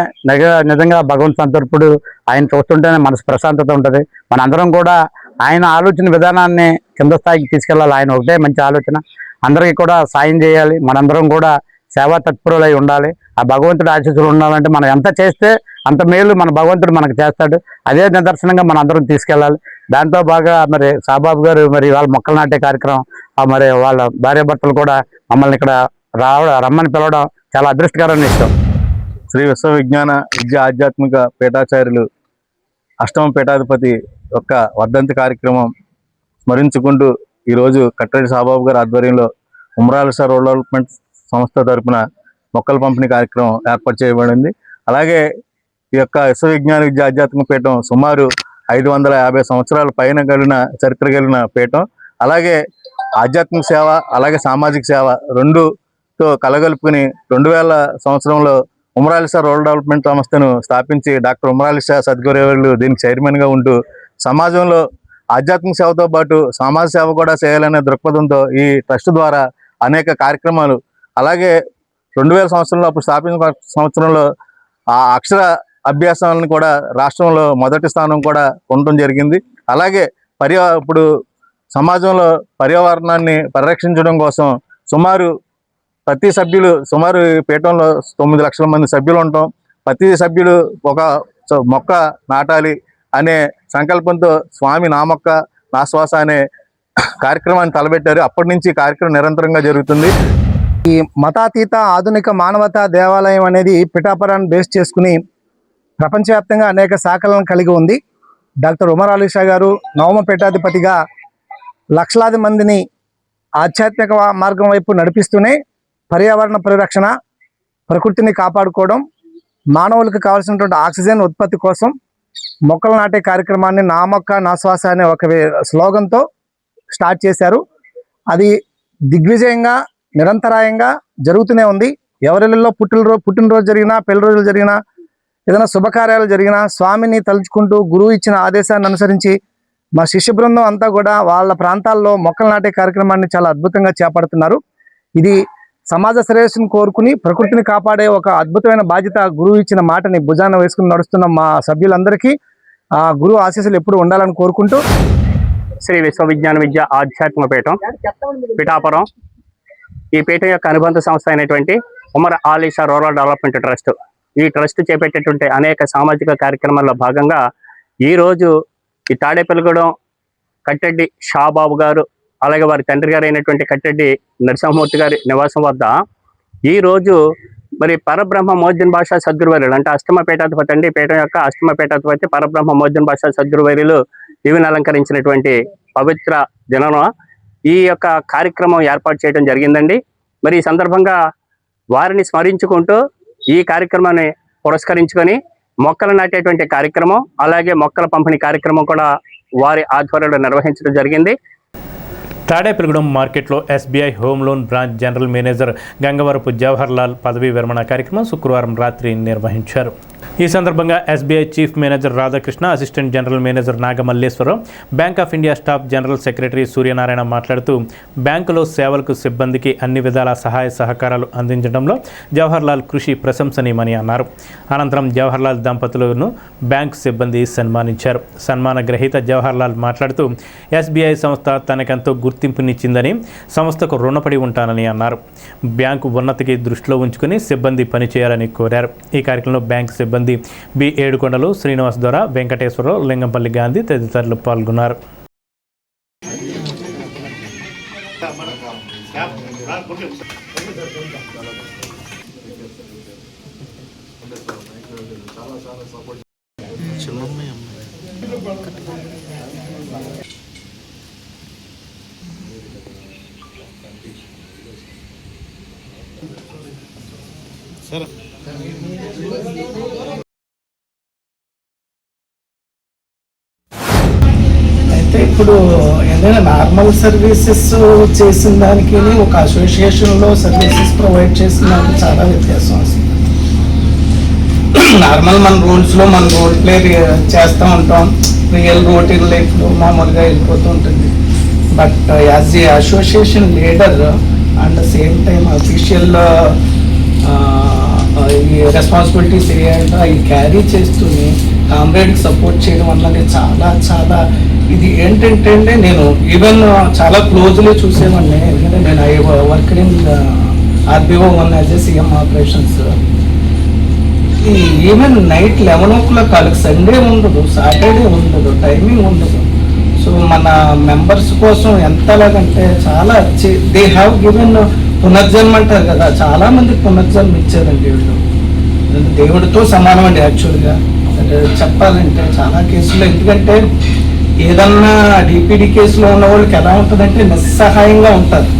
నిజంగా భగవంతు సంతర్పుడు. ఆయన చూస్తుంటేనే మనసు ప్రశాంతత ఉంటుంది. మనందరం కూడా ఆయన ఆలోచన విధానాన్ని కింద స్థాయికి తీసుకెళ్ళాలి. ఆయన ఒకటే మంచి ఆలోచన, అందరికీ కూడా సాయం చేయాలి. మనందరం కూడా సేవా తత్పరులై ఉండాలి. ఆ భగవంతుడి ఆశీస్సులు ఉండాలంటే మనం ఎంత చేస్తే అంత మేలు మన భగవంతుడు మనకు చేస్తాడు. అదే నిదర్శనంగా మనం అందరం తీసుకెళ్ళాలి. దాంతో బాగా మరి సాబాబు గారు మరి వాళ్ళ మొక్కలు నాటే కార్యక్రమం, మరి వాళ్ళ భార్యాభర్తలు కూడా మమ్మల్ని ఇక్కడ రమ్మని పిలవడం చాలా అదృష్టకరమైన విషయం. శ్రీ విశ్వవిజ్ఞాన విద్యా ఆధ్యాత్మిక పీఠాచార్యులు అష్టమ పీఠాధిపతి యొక్క వర్ధంతి కార్యక్రమం స్మరించుకుంటూ ఈరోజు కట్టరెడ్డి సాబాబు గారి ఆధ్వర్యంలో ఉమరాలిసా రూరల్ డెవలప్మెంట్ సంస్థ తరపున మొక్కల పంపిణీ కార్యక్రమం ఏర్పాటు చేయబడింది. అలాగే ఈ యొక్క విశ్వవిజ్ఞాన విద్యా ఆధ్యాత్మిక పీఠం సుమారు 550 సంవత్సరాల పైన కలిగిన చరిత్ర కలిగిన పీఠం. అలాగే ఆధ్యాత్మిక సేవ, అలాగే సామాజిక సేవ రెండుతో కలగలుపుకుని 2000 సంవత్సరంలో ఉమరాలిసా రూరల్ డెవలప్మెంట్ సంస్థను స్థాపించి డాక్టర్ ఉమరాలిసా సద్గురువులు దీనికి చైర్మన్గా ఉంటూ సమాజంలో ఆధ్యాత్మిక సేవతో పాటు సమాజ సేవ కూడా చేయాలనే దృక్పథంతో ఈ ట్రస్ట్ ద్వారా అనేక కార్యక్రమాలు, అలాగే 2000 సంవత్సరంలో అప్పుడు స్థాపించిన సంవత్సరంలో ఆ అక్షర అభ్యాసాలను కూడా రాష్ట్రంలో మొదటి స్థానం కూడా ఉండటం జరిగింది. అలాగే ఇప్పుడు సమాజంలో పర్యావరణాన్ని పరిరక్షించడం కోసం ప్రతి సభ్యులు సుమారు పీఠంలో 9 లక్షల మంది సభ్యులు ఉంటాం. ప్రతి సభ్యులు ఒక మొక్క నాటాలి అనే సంకల్పంతో స్వామి నా మొక్క నా శ్వాస అనే కార్యక్రమాన్ని తలపెట్టారు. అప్పటి నుంచి కార్యక్రమం నిరంతరంగా జరుగుతుంది. ఈ మతాతీత ఆధునిక మానవతా దేవాలయం అనేది పిఠాపురాన్ని బేస్ చేసుకుని ప్రపంచవ్యాప్తంగా అనేక శాఖలను కలిగి ఉంది. డాక్టర్ ఉమర్ అలీ షా గారు నవమ పీఠాధిపతిగా లక్షలాది మందిని ఆధ్యాత్మిక మార్గం వైపు నడిపిస్తూనే పర్యావరణ పరిరక్షణ, ప్రకృతిని కాపాడుకోవడం, మానవులకు కావాల్సినటువంటి ఆక్సిజన్ ఉత్పత్తి కోసం మొక్కలు నాటే కార్యక్రమాన్ని నా మొక్క నా శ్వాస అనే ఒక స్లోగన్తో స్టార్ట్ చేశారు. అది దిగ్విజయంగా నిరంతరాయంగా జరుగుతూనే ఉంది. ఎవరిలో పుట్టినరోజు జరిగినా, పెళ్లి రోజులు జరిగినా, ఏదైనా శుభకార్యాలు జరిగినా స్వామిని తలుచుకుంటూ గురువు ఇచ్చిన ఆదేశాన్ని అనుసరించి మా శిష్య బృందం అంతా కూడా వాళ్ళ ప్రాంతాల్లో మొక్కలు నాటే కార్యక్రమాన్ని చాలా అద్భుతంగా చేపడుతున్నారు. ఇది సమాజ శ్రేయస్సును కోరుకుని ప్రకృతిని కాపాడే ఒక అద్భుతమైన బాధ్యత గురువు ఇచ్చిన మాటని భుజాన వేసుకుని నడుస్తున్న మా సభ్యులందరికీ ఆ గురువు ఆశీస్సులు ఎప్పుడు ఉండాలని కోరుకుంటూ శ్రీ విశ్వవిజ్ఞాన విద్య ఆధ్యాత్మిక పీఠం పిఠాపురం, ఈ పీఠం యొక్క అనుబంధ సంస్థ అయినటువంటి Umar Ali Shah rural development trust, ఈ ట్రస్ట్ చేపట్టేటువంటి అనేక సామాజిక కార్యక్రమాల్లో భాగంగా ఈరోజు ఈ తాడేపల్లిగూడెం కట్టెడ్డి షాబాబు గారు, అలాగే వారి తండ్రి గారు అయినటువంటి కట్టెడ్డి నరసింహమూర్తి గారి నివాసం వద్ద ఈరోజు మరి పరబ్రహ్మ మోద్యన్ భాషా సద్గురువర్యులు అంటే అష్టమ పీఠాధిపతి అండి, పీఠం యొక్క అష్టమ పీఠాధిపతి పరబ్రహ్మ మోద్యన్ భాషా సద్గురువర్యులు దీవెన అలంకరించినటువంటి పవిత్ర దినం ఈ యొక్క కార్యక్రమం ఏర్పాటు చేయడం జరిగిందండి. మరి ఈ సందర్భంగా వారిని స్మరించుకుంటూ ఈ కార్యక్రమాన్ని పురస్కరించుకొని మొక్కలు నాటేటువంటి కార్యక్రమం, అలాగే మొక్కల పంపిణీ కార్యక్రమం కూడా వారి ఆధ్వర్యంలో నిర్వహించడం జరిగింది. తాడేపల్లిగూడెం మార్కెట్లో SBI home loan branch general manager Gangavarapu Jawahar Lal పదవీ విరమణ కార్యక్రమం శుక్రవారం రాత్రి నిర్వహించారు. ఈ సందర్భంగా SBI chief manager Radhakrishna, assistant general manager Nagamalleswara Rao, bank of India staff general secretary Suryanarayana మాట్లాడుతూ బ్యాంకులో సేవలకు సిబ్బందికి అన్ని విధాల సహాయ సహకారాలు అందించడంలో జవహర్ లాల్ కృషి ప్రశంసనీయమని అన్నారు. అనంతరం జవహర్ లాల్ దంపతులను బ్యాంక్ సిబ్బంది సన్మానించారు. సన్మాన గ్రహీత జవహర్ లాల్ మాట్లాడుతూ ఎస్బీఐ సంస్థ తనకెంతో గుర్తింపునిచ్చిందని, సంస్థకు రుణపడి ఉంటానని అన్నారు. బ్యాంకు ఉన్నతికి దృష్టిలో ఉంచుకుని సిబ్బంది పనిచేయాలని కోరారు. ఈ కార్యక్రమంలో బ్యాంక్ సిబ్బంది బి ఏడుకొండలు, శ్రీనివాస్ దొర, వెంకటేశ్వరరావు, లింగంపల్లి గాంధీ తదితరులు పాల్గొన్నారు. ఇప్పుడు ఏదైనా నార్మల్ సర్వీసెస్ చేసిన దానికి ఒక అసోసియేషన్లో సర్వీసెస్ ప్రొవైడ్ చేసిన దానికి చాలా వ్యత్యాసం వస్తుంది. నార్మల్ మన రూల్స్లో మన రోల్ ప్లే చేస్తూ ఉంటాం, రియల్ రొటీన్ లైఫ్లో మామూలుగా వెళ్ళిపోతూ ఉంటుంది. But as a association leader and same time official ఈ రెస్పాన్సిబిలిటీస్ ఏరియాలో అవి క్యారీ చేస్తూనే కామ్రేడ్కి సపోర్ట్ చేయడం అన్నది చాలా చాలా ఇది ఏంటంటే అండి, నేను ఈవెన్ చాలా క్లోజ్లీ చూసేవాడిని. ఎందుకంటే నేను I work in RBO 1 as a CM operations. Even night 11 o'clock వాళ్ళకి సండే ఉండదు, సాటర్డే ఉండదు, టైమింగ్ ఉండదు. సో మన మెంబర్స్ కోసం ఎంతలాగంటే చాలా దే హ్యావ్ గివెన్ పునర్జన్మ అంటారు కదా, చాలా మంది పునర్జన్మ ఇచ్చారండి వీళ్ళు. దేవుడితో సమానం అండి యాక్చువల్గా చెప్పాలంటే చాలా కేసుల్లో. ఎందుకంటే ఏదన్నా డిపిడి కేసులో ఉన్న వాళ్ళకి ఎలా ఉంటుందంటే నిస్సహాయంగా ఉంటారు,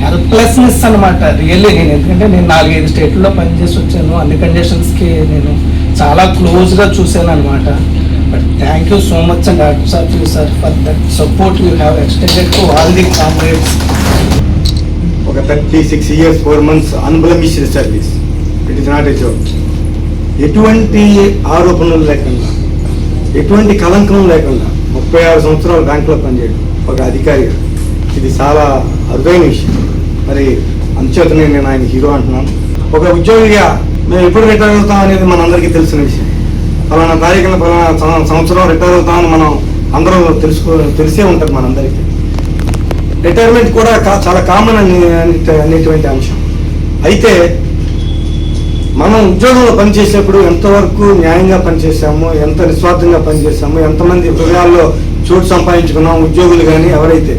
హెల్ప్లెస్నెస్ అనమాట రియల్లీ. నేను ఎందుకంటే నేను 4-5 స్టేట్లో పనిచేసి వచ్చాను, అన్ని కండిషన్స్కి నేను చాలా క్లోజ్గా చూశాను అనమాట. But thank you so much and hats off you sir for that support you have extended to all the comrades. ఒక 36 years 4 months unblemished service, it is not a joke. ఎటువంటి ఆరోపణలు లేకుండా, ఎటువంటి కలంకం లేకుండా 36 సంవత్సరాలు బ్యాంకులో పనిచేయడం ఒక అధికారిగా ఇది చాలా అరుదైన విషయం. మరి అంచేతనే నేను ఆయన హీరో అంటున్నాను. ఒక ఉద్యోగిగా మేము ఎప్పుడు రిటైర్ అవుతాం అనేది మనందరికీ తెలిసిన విషయం. ఫలానా తారీఖున ఫలానా సంవత్సరం రిటైర్ అవుతామని మనం అందరూ తెలిసే ఉంటుంది మనందరికీ. రిటైర్మెంట్ కూడా చాలా కామన్ అనేటువంటి అంశం. అయితే మనం ఉద్యోగంలో పనిచేసేప్పుడు ఎంతవరకు న్యాయంగా పనిచేసాము, ఎంత నిస్వార్థంగా పనిచేసాము, ఎంతమంది హృదయాల్లో చోటు సంపాదించుకున్నాం, ఉద్యోగులు కానీ ఎవరైతే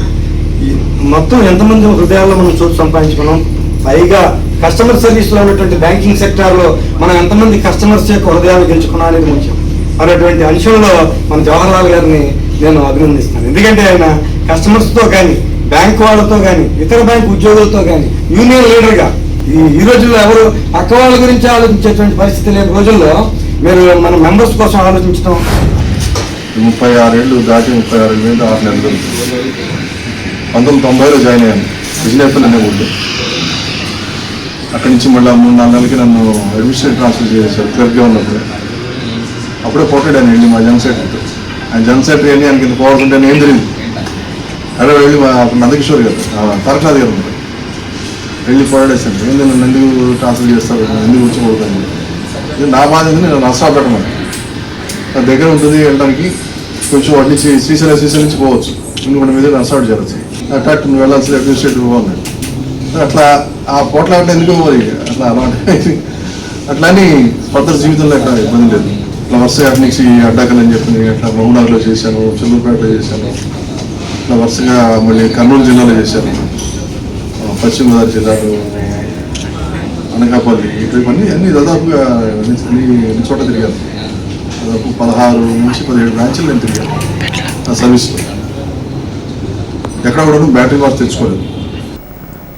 మొత్తం ఎంతమంది హృదయాల్లో మనం చోటు సంపాదించుకున్నాం. పైగా కస్టమర్ సర్వీస్లో ఉన్నటువంటి బ్యాంకింగ్ సెక్టార్లో మనం ఎంతమంది కస్టమర్స్ యొక్క హృదయాలు గెలుచుకున్నాం అనేది ముఖ్యం. అనేటువంటి అంశంలో మన జవహర్లాల్ గారిని నేను అభినందిస్తాను. ఎందుకంటే ఆయన కస్టమర్స్తో కానీ, బ్యాంక్ వాళ్ళతో కానీ, ఇతర బ్యాంక్ ఉద్యోగులతో కానీ యూనియన్ లీడర్గా ఈ రోజుల్లో ఎవరు పక్క వాళ్ళ గురించి ఆలోచించేటువంటి పరిస్థితి లేని రోజుల్లో మీరు మన మెంబర్స్ కోసం ఆలోచించడం. 36 ఏళ్ళు దాటి 36 ఏళ్ళు 6 నెలలు 1990లో జాయిన్ అయ్యాను విజయనగరం అనే ఊళ్ళో. అక్కడి నుంచి మళ్ళీ 3-4 నెలలకి నన్ను అడ్మినిస్ట్రేటివ్ ట్రాన్స్ఫర్ చేశారు క్లర్క్గా ఉన్నప్పుడు. అప్పుడే పోటాడాను వెళ్ళి మా జనరల్ సెక్రటరీ. ఆయన జనరల్ సెక్రటరీ వెళ్ళి ఆయనకి ఇంత పవర్స్ ఉంటే ఏం తెలియదు. అదే వెళ్ళి నందకిషోర్ గారు తరకనాథ్ గారు ఉంటారు, వెళ్ళి పోరాడేశాను. ఏంది నన్ను ఎందుకు ట్రాన్స్ఫర్ చేస్తారు, ఎందుకు వచ్చి నా బాధ్యత నేను నష్టం పెట్టమని. నా దగ్గర ఉంటుంది వెళ్ళడానికి, కొంచెం వాటి నుంచి శ్రీశైలం నుంచి పోవచ్చు, ఇంకొకటి మీద నష్టం చేరచ్చు. అట్రాక్ట్ నువ్వు వెళ్ళాల్సి అడ్మినిస్ట్రేటివ్ బాగున్నాయి. అట్లా ఆ పోట్లాట ఎందుకు మరి అట్లా అలవాటు. అట్లా అని కొత్త జీవితంలో ఎక్కడ ఇబ్బంది లేదు. ఇట్లా వరుసగా అటు నుంచి అడ్డాకలు అని చెప్పి అట్లా మహునాడులో చేశాను, చెల్లూరుపేటలో చేశాను, ఇట్లా వరుసగా మళ్ళీ కర్నూలు జిల్లాలో చేశాను, పశ్చిమ గోదావరి జిల్లాలో అనకాపల్లి, ఇటువన్నీ అన్ని దాదాపుగా అన్ని చోట తిరిగాను. దాదాపు 16 నుంచి 17 బ్రాంచ్లు నేను తిరిగాను ఆ సర్వీస్లో. ఎక్కడ కూడా బ్యాటరీ వాచ్ తెచ్చుకోలేదు.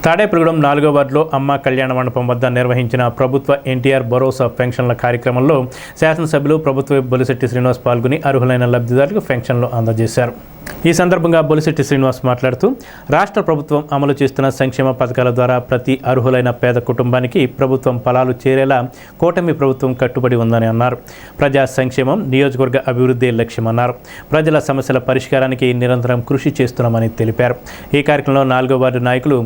తాడేపల్లిగూడెం 4వ వార్డులో అమ్మ కళ్యాణ మండపం వద్ద నిర్వహించిన ప్రభుత్వ ఎన్టీఆర్ భరోసా పెన్షన్ల కార్యక్రమంలో శాసనసభ్యులు ప్రభుత్వ బొలిశెట్టి శ్రీనివాస్ పాల్గొని అర్హులైన లబ్ధిదారులకు పెన్షన్లు అందజేశారు. ఈ సందర్భంగా బొలిశెట్టి శ్రీనివాస్ మాట్లాడుతూ రాష్ట్ర ప్రభుత్వం అమలు చేస్తున్న సంక్షేమ పథకాల ద్వారా ప్రతి అర్హులైన పేద కుటుంబానికి ప్రభుత్వం ఫలాలు చేరేలా కూటమి ప్రభుత్వం కట్టుబడి ఉందని అన్నారు. ప్రజా సంక్షేమం, నియోజకవర్గ అభివృద్ధి లక్ష్యమన్నారు. ప్రజల సమస్యల పరిష్కారానికి నిరంతరం కృషి చేస్తున్నామని తెలిపారు. ఈ కార్యక్రమంలో 4వ వార్డు నాయకులు,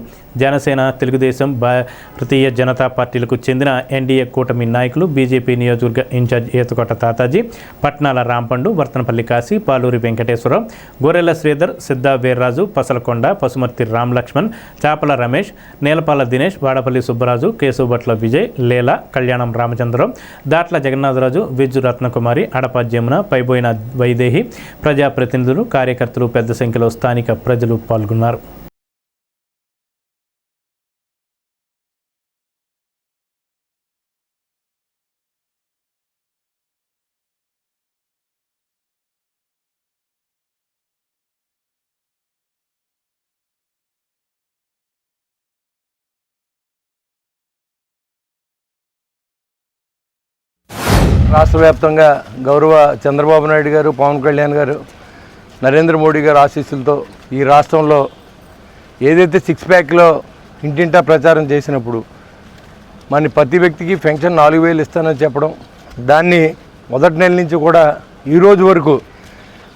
జనసేన, తెలుగుదేశం, భారతీయ జనతా పార్టీలకు చెందిన ఎన్డీఏ కూటమి నాయకులు, బీజేపీ నియోజకవర్గ ఇన్ఛార్జ్ ఏతుకోట తాతాజీ, పట్నాల రాంపండు, వర్తనపల్లి కాశీ, పాలూరి వెంకటేశ్వరరావు, గొర్రెల శ్రీధర్, సిద్ధా వీర్రాజు, పసలకొండ, పసుమర్తి రామ్ లక్ష్మణ్, చాపల రమేష్, నేలపాల దినేష్, వాడపల్లి సుబ్బరాజు, కేశవభట్ల విజయ్, లేల, కళ్యాణం రామచంద్రరావు, దాట్ల జగన్నాథరాజు, విజ్జు రత్నకుమారి, అడప జమున, పైబోయిన వైదేహి, ప్రజాప్రతినిధులు, కార్యకర్తలు పెద్ద సంఖ్యలో స్థానిక ప్రజలు పాల్గొన్నారు. రాష్ట్ర వ్యాప్తంగా గౌరవ చంద్రబాబు నాయుడు గారు, పవన్ కళ్యాణ్ గారు నరేంద్ర మోడీ గారి ఆశీస్సులతో ఈ రాష్ట్రంలో ఏదైతే 6 ప్యాక్లో ఇంటింటా ప్రచారం చేసినప్పుడు మన ప్రతి వ్యక్తికి పెన్షన్ 4,000 ఇస్తానని చెప్పడం, దాన్ని మొదటి నెల నుంచి కూడా ఈరోజు వరకు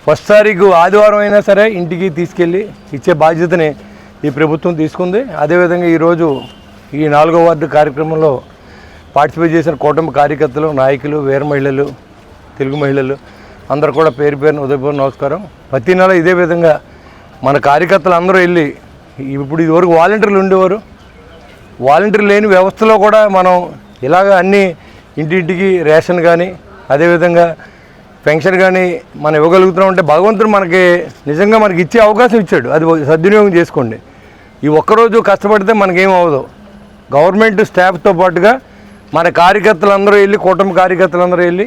ఫస్ట్ తారీఖు ఆదివారం అయినా సరే ఇంటికి తీసుకెళ్ళి ఇచ్చే బాధ్యతని ఈ ప్రభుత్వం తీసుకుంది. అదేవిధంగా ఈరోజు ఈ 4వ వార్డు కార్యక్రమంలో పార్టిసిపేట్ చేసిన కూటమి కార్యకర్తలు, నాయకులు, వీర మహిళలు, తెలుగు మహిళలు అందరూ కూడా పేరు పేరున ఉదయపూర్వ నమస్కారం. ప్రతి నెల ఇదే విధంగా మన కార్యకర్తలు అందరూ వెళ్ళి, ఇప్పుడు ఇదివరకు వాలంటీర్లు ఉండేవారు, వాలంటీర్ లేని వ్యవస్థలో కూడా మనం ఇలాగ అన్నీ ఇంటింటికి రేషన్ కానీ అదేవిధంగా పెన్షన్ కానీ మనం ఇవ్వగలుగుతున్నాం అంటే భగవంతుడు మనకి నిజంగా మనకి ఇచ్చే అవకాశం ఇచ్చాడు. అది సద్వినియోగం చేసుకోండి. ఈ ఒక్కరోజు కష్టపడితే మనకేం అవ్వదు. గవర్నమెంట్ స్టాఫ్తో పాటుగా మన కార్యకర్తలందరూ వెళ్ళి, కూటమి కార్యకర్తలందరూ వెళ్ళి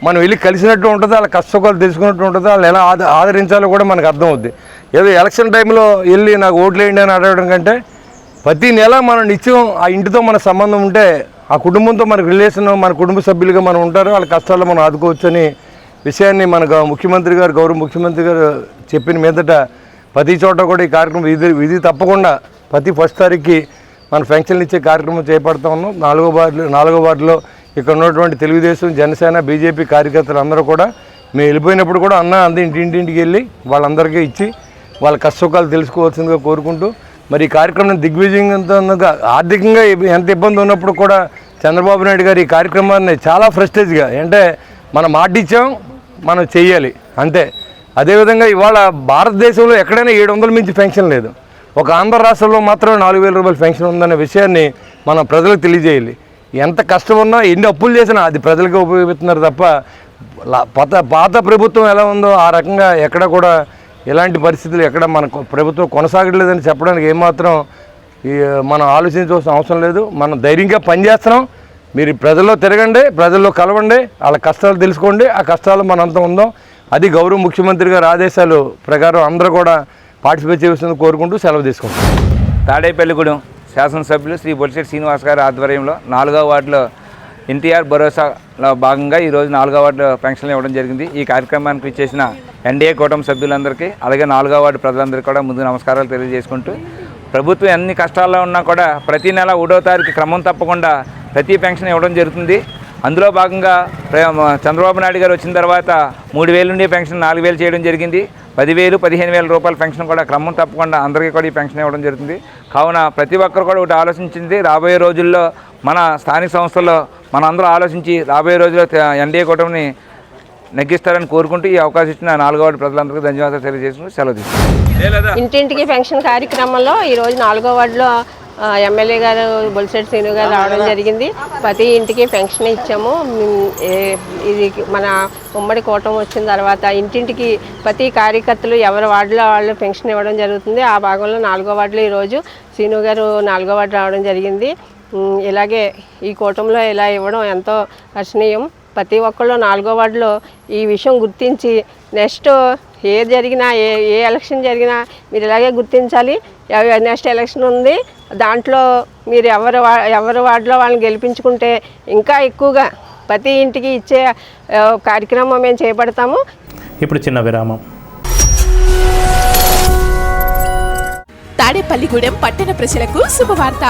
మనం వెళ్ళి కలిసినట్టు ఉంటుంది, వాళ్ళ కష్టసుఖాలు తెలుసుకున్నట్టు ఉంటుంది, వాళ్ళు ఎలా ఆదరించాలో కూడా మనకు అర్థం అవుద్ది. ఏదో ఎలక్షన్ టైంలో వెళ్ళి నాకు ఓట్లు వేయండి అని అడగడం కంటే ప్రతి నెల మనం నిత్యం ఆ ఇంటితో మన సంబంధం ఉంటే ఆ కుటుంబంతో మనకు రిలేషన్, మన కుటుంబ సభ్యులుగా మనం ఉంటారు, వాళ్ళ కష్టాల్లో మనం ఆదుకోవచ్చు అని విషయాన్ని మన ముఖ్యమంత్రి గారు, గౌరవ ముఖ్యమంత్రి గారు చెప్పిన మీదట ప్రతి చోట కూడా ఈ కార్యక్రమం విధి తప్పకుండా ప్రతి ఫస్ట్ తారీఖుకి మన పెన్షన్లు ఇచ్చే కార్యక్రమం చేపడతా ఉన్నాం. 4వ వార్డులో ఇక్కడ ఉన్నటువంటి తెలుగుదేశం, జనసేన, బీజేపీ కార్యకర్తలు అందరూ కూడా మేము వెళ్ళిపోయినప్పుడు కూడా ఇంటింటికి వెళ్ళి వాళ్ళందరికీ ఇచ్చి వాళ్ళ కష్టసుఖాలు తెలుసుకోవాల్సిందిగా కోరుకుంటూ, మరి ఈ కార్యక్రమం దిగ్విజయంగా ఆర్థికంగా ఎంత ఇబ్బంది ఉన్నప్పుడు కూడా చంద్రబాబు నాయుడు గారు ఈ కార్యక్రమాన్ని చాలా ఫ్రెస్టేజ్గా, అంటే మనం మాట ఇచ్చాం, మనం చెయ్యాలి అంతే. అదేవిధంగా ఇవాళ భారతదేశంలో ఎక్కడైనా 700 మించి పెన్షన్ లేదు. ఒక ఆంధ్ర రాష్ట్రంలో మాత్రమే 4,000 రూపాయల పెన్షన్ ఉందనే విషయాన్ని మనం ప్రజలకు తెలియజేయాలి. ఎంత కష్టం ఉన్నా, ఎన్ని అప్పులు చేసినా అది ప్రజలకే ఉపయోగిస్తున్నారు తప్ప పాత ప్రభుత్వం ఎలా ఉందో ఆ రకంగా ఎక్కడ కూడా ఇలాంటి పరిస్థితులు ఎక్కడ మన ప్రభుత్వం కొనసాగట్లేదని చెప్పడానికి ఏమాత్రం మనం ఆలోచించవలసిన అవసరం లేదు. మనం ధైర్యంగా పనిచేస్తున్నాం. మీరు ప్రజల్లో తిరగండి, ప్రజల్లో కలవండి, వాళ్ళ కష్టాలు తెలుసుకోండి, ఆ కష్టాలు మనంతా ఉందాం. అది గౌరవ ముఖ్యమంత్రి గారి ఆదేశాలు ప్రకారం అందరూ కూడా పార్టిసిపేట్ చేయాల్సింది కోరుకుంటూ సెలవు తీసుకుంటాం. తాడేపల్లిగూడెం శాసనసభ్యులు శ్రీ బొలిశెట్టి శ్రీనివాస్ గారి ఆధ్వర్యంలో 4వ వార్డులో ఎన్టీఆర్ భరోసాలో భాగంగా ఈరోజు 4వ వార్డు పెన్షన్లు ఇవ్వడం జరిగింది. ఈ కార్యక్రమానికి ఇచ్చేసిన ఎన్డీఏ కూటమి సభ్యులందరికీ, అలాగే 4వ వార్డు ప్రజలందరికీ కూడా ముందు నమస్కారాలు తెలియజేసుకుంటూ, ప్రభుత్వం ఎన్ని కష్టాల్లో ఉన్నా కూడా ప్రతి నెల 1వ తారీఖు క్రమం తప్పకుండా ప్రతి పెన్షన్ ఇవ్వడం జరుగుతుంది. అందులో భాగంగా చంద్రబాబు నాయుడు గారు వచ్చిన తర్వాత 3,000 నుండి పెన్షన్ 4,000 చేయడం జరిగింది. 10,000, 15,000 రూపాయల పెన్షన్ కూడా క్రమం తప్పకుండా అందరికీ కూడా ఈ పెన్షన్ ఇవ్వడం జరుగుతుంది. కావున ప్రతి ఒక్కరు కూడా ఒకటి ఆలోచించింది, రాబోయే రోజుల్లో మన స్థానిక సంస్థల్లో మనందరూ ఆలోచించి రాబోయే రోజుల్లో ఎన్డీఏ కూటమిని నెగ్గిస్తారని కోరుకుంటూ ఈ అవకాశం ఇచ్చిన 4వ వార్డు ప్రజలందరికీ ధన్యవాదాలు తెలియజేసుకుంటూ సెలవు తీసుకుంటాం. ఇంటింటికి పెన్షన్ కార్యక్రమంలో ఈరోజు 4వ వార్డులో ఎమ్మెల్యే గారు బొలిశెట్టి శ్రీను గారు రావడం జరిగింది. ప్రతి ఇంటికి పెన్షన్ ఇచ్చాము. ఇది మన ఉమ్మడి కూటమి వచ్చిన తర్వాత ఇంటింటికి ప్రతి కార్యకర్తలు ఎవరి వార్డులో వాళ్ళు పెన్షన్ ఇవ్వడం జరుగుతుంది. ఆ భాగంలో 4వ వార్డులో ఈరోజు శ్రీను గారు 4వ వార్డు రావడం జరిగింది. ఇలాగే ఈ కూటమిలో ఇలా ఇవ్వడం ఎంతో హర్షణీయం. ప్రతి ఒక్కళ్ళు 4వ వార్డులో ఈ విషయం గుర్తించి నెక్స్ట్ ఏది జరిగినా ఏ ఎలక్షన్ జరిగినా మీరు ఇలాగే గుర్తించాలి. నెక్స్ట్ ఎలక్షన్ ఉంది, దాంట్లో మీరు ఎవరి వార్డులో వాళ్ళని గెలిపించుకుంటే ఇంకా ఎక్కువగా ప్రతి ఇంటికి ఇచ్చే కార్యక్రమం మేము చేపడతాము. ఇప్పుడు చిన్న విరామం. తాడేపల్లిగూడెం పట్టణ ప్రజలకు శుభవార్త.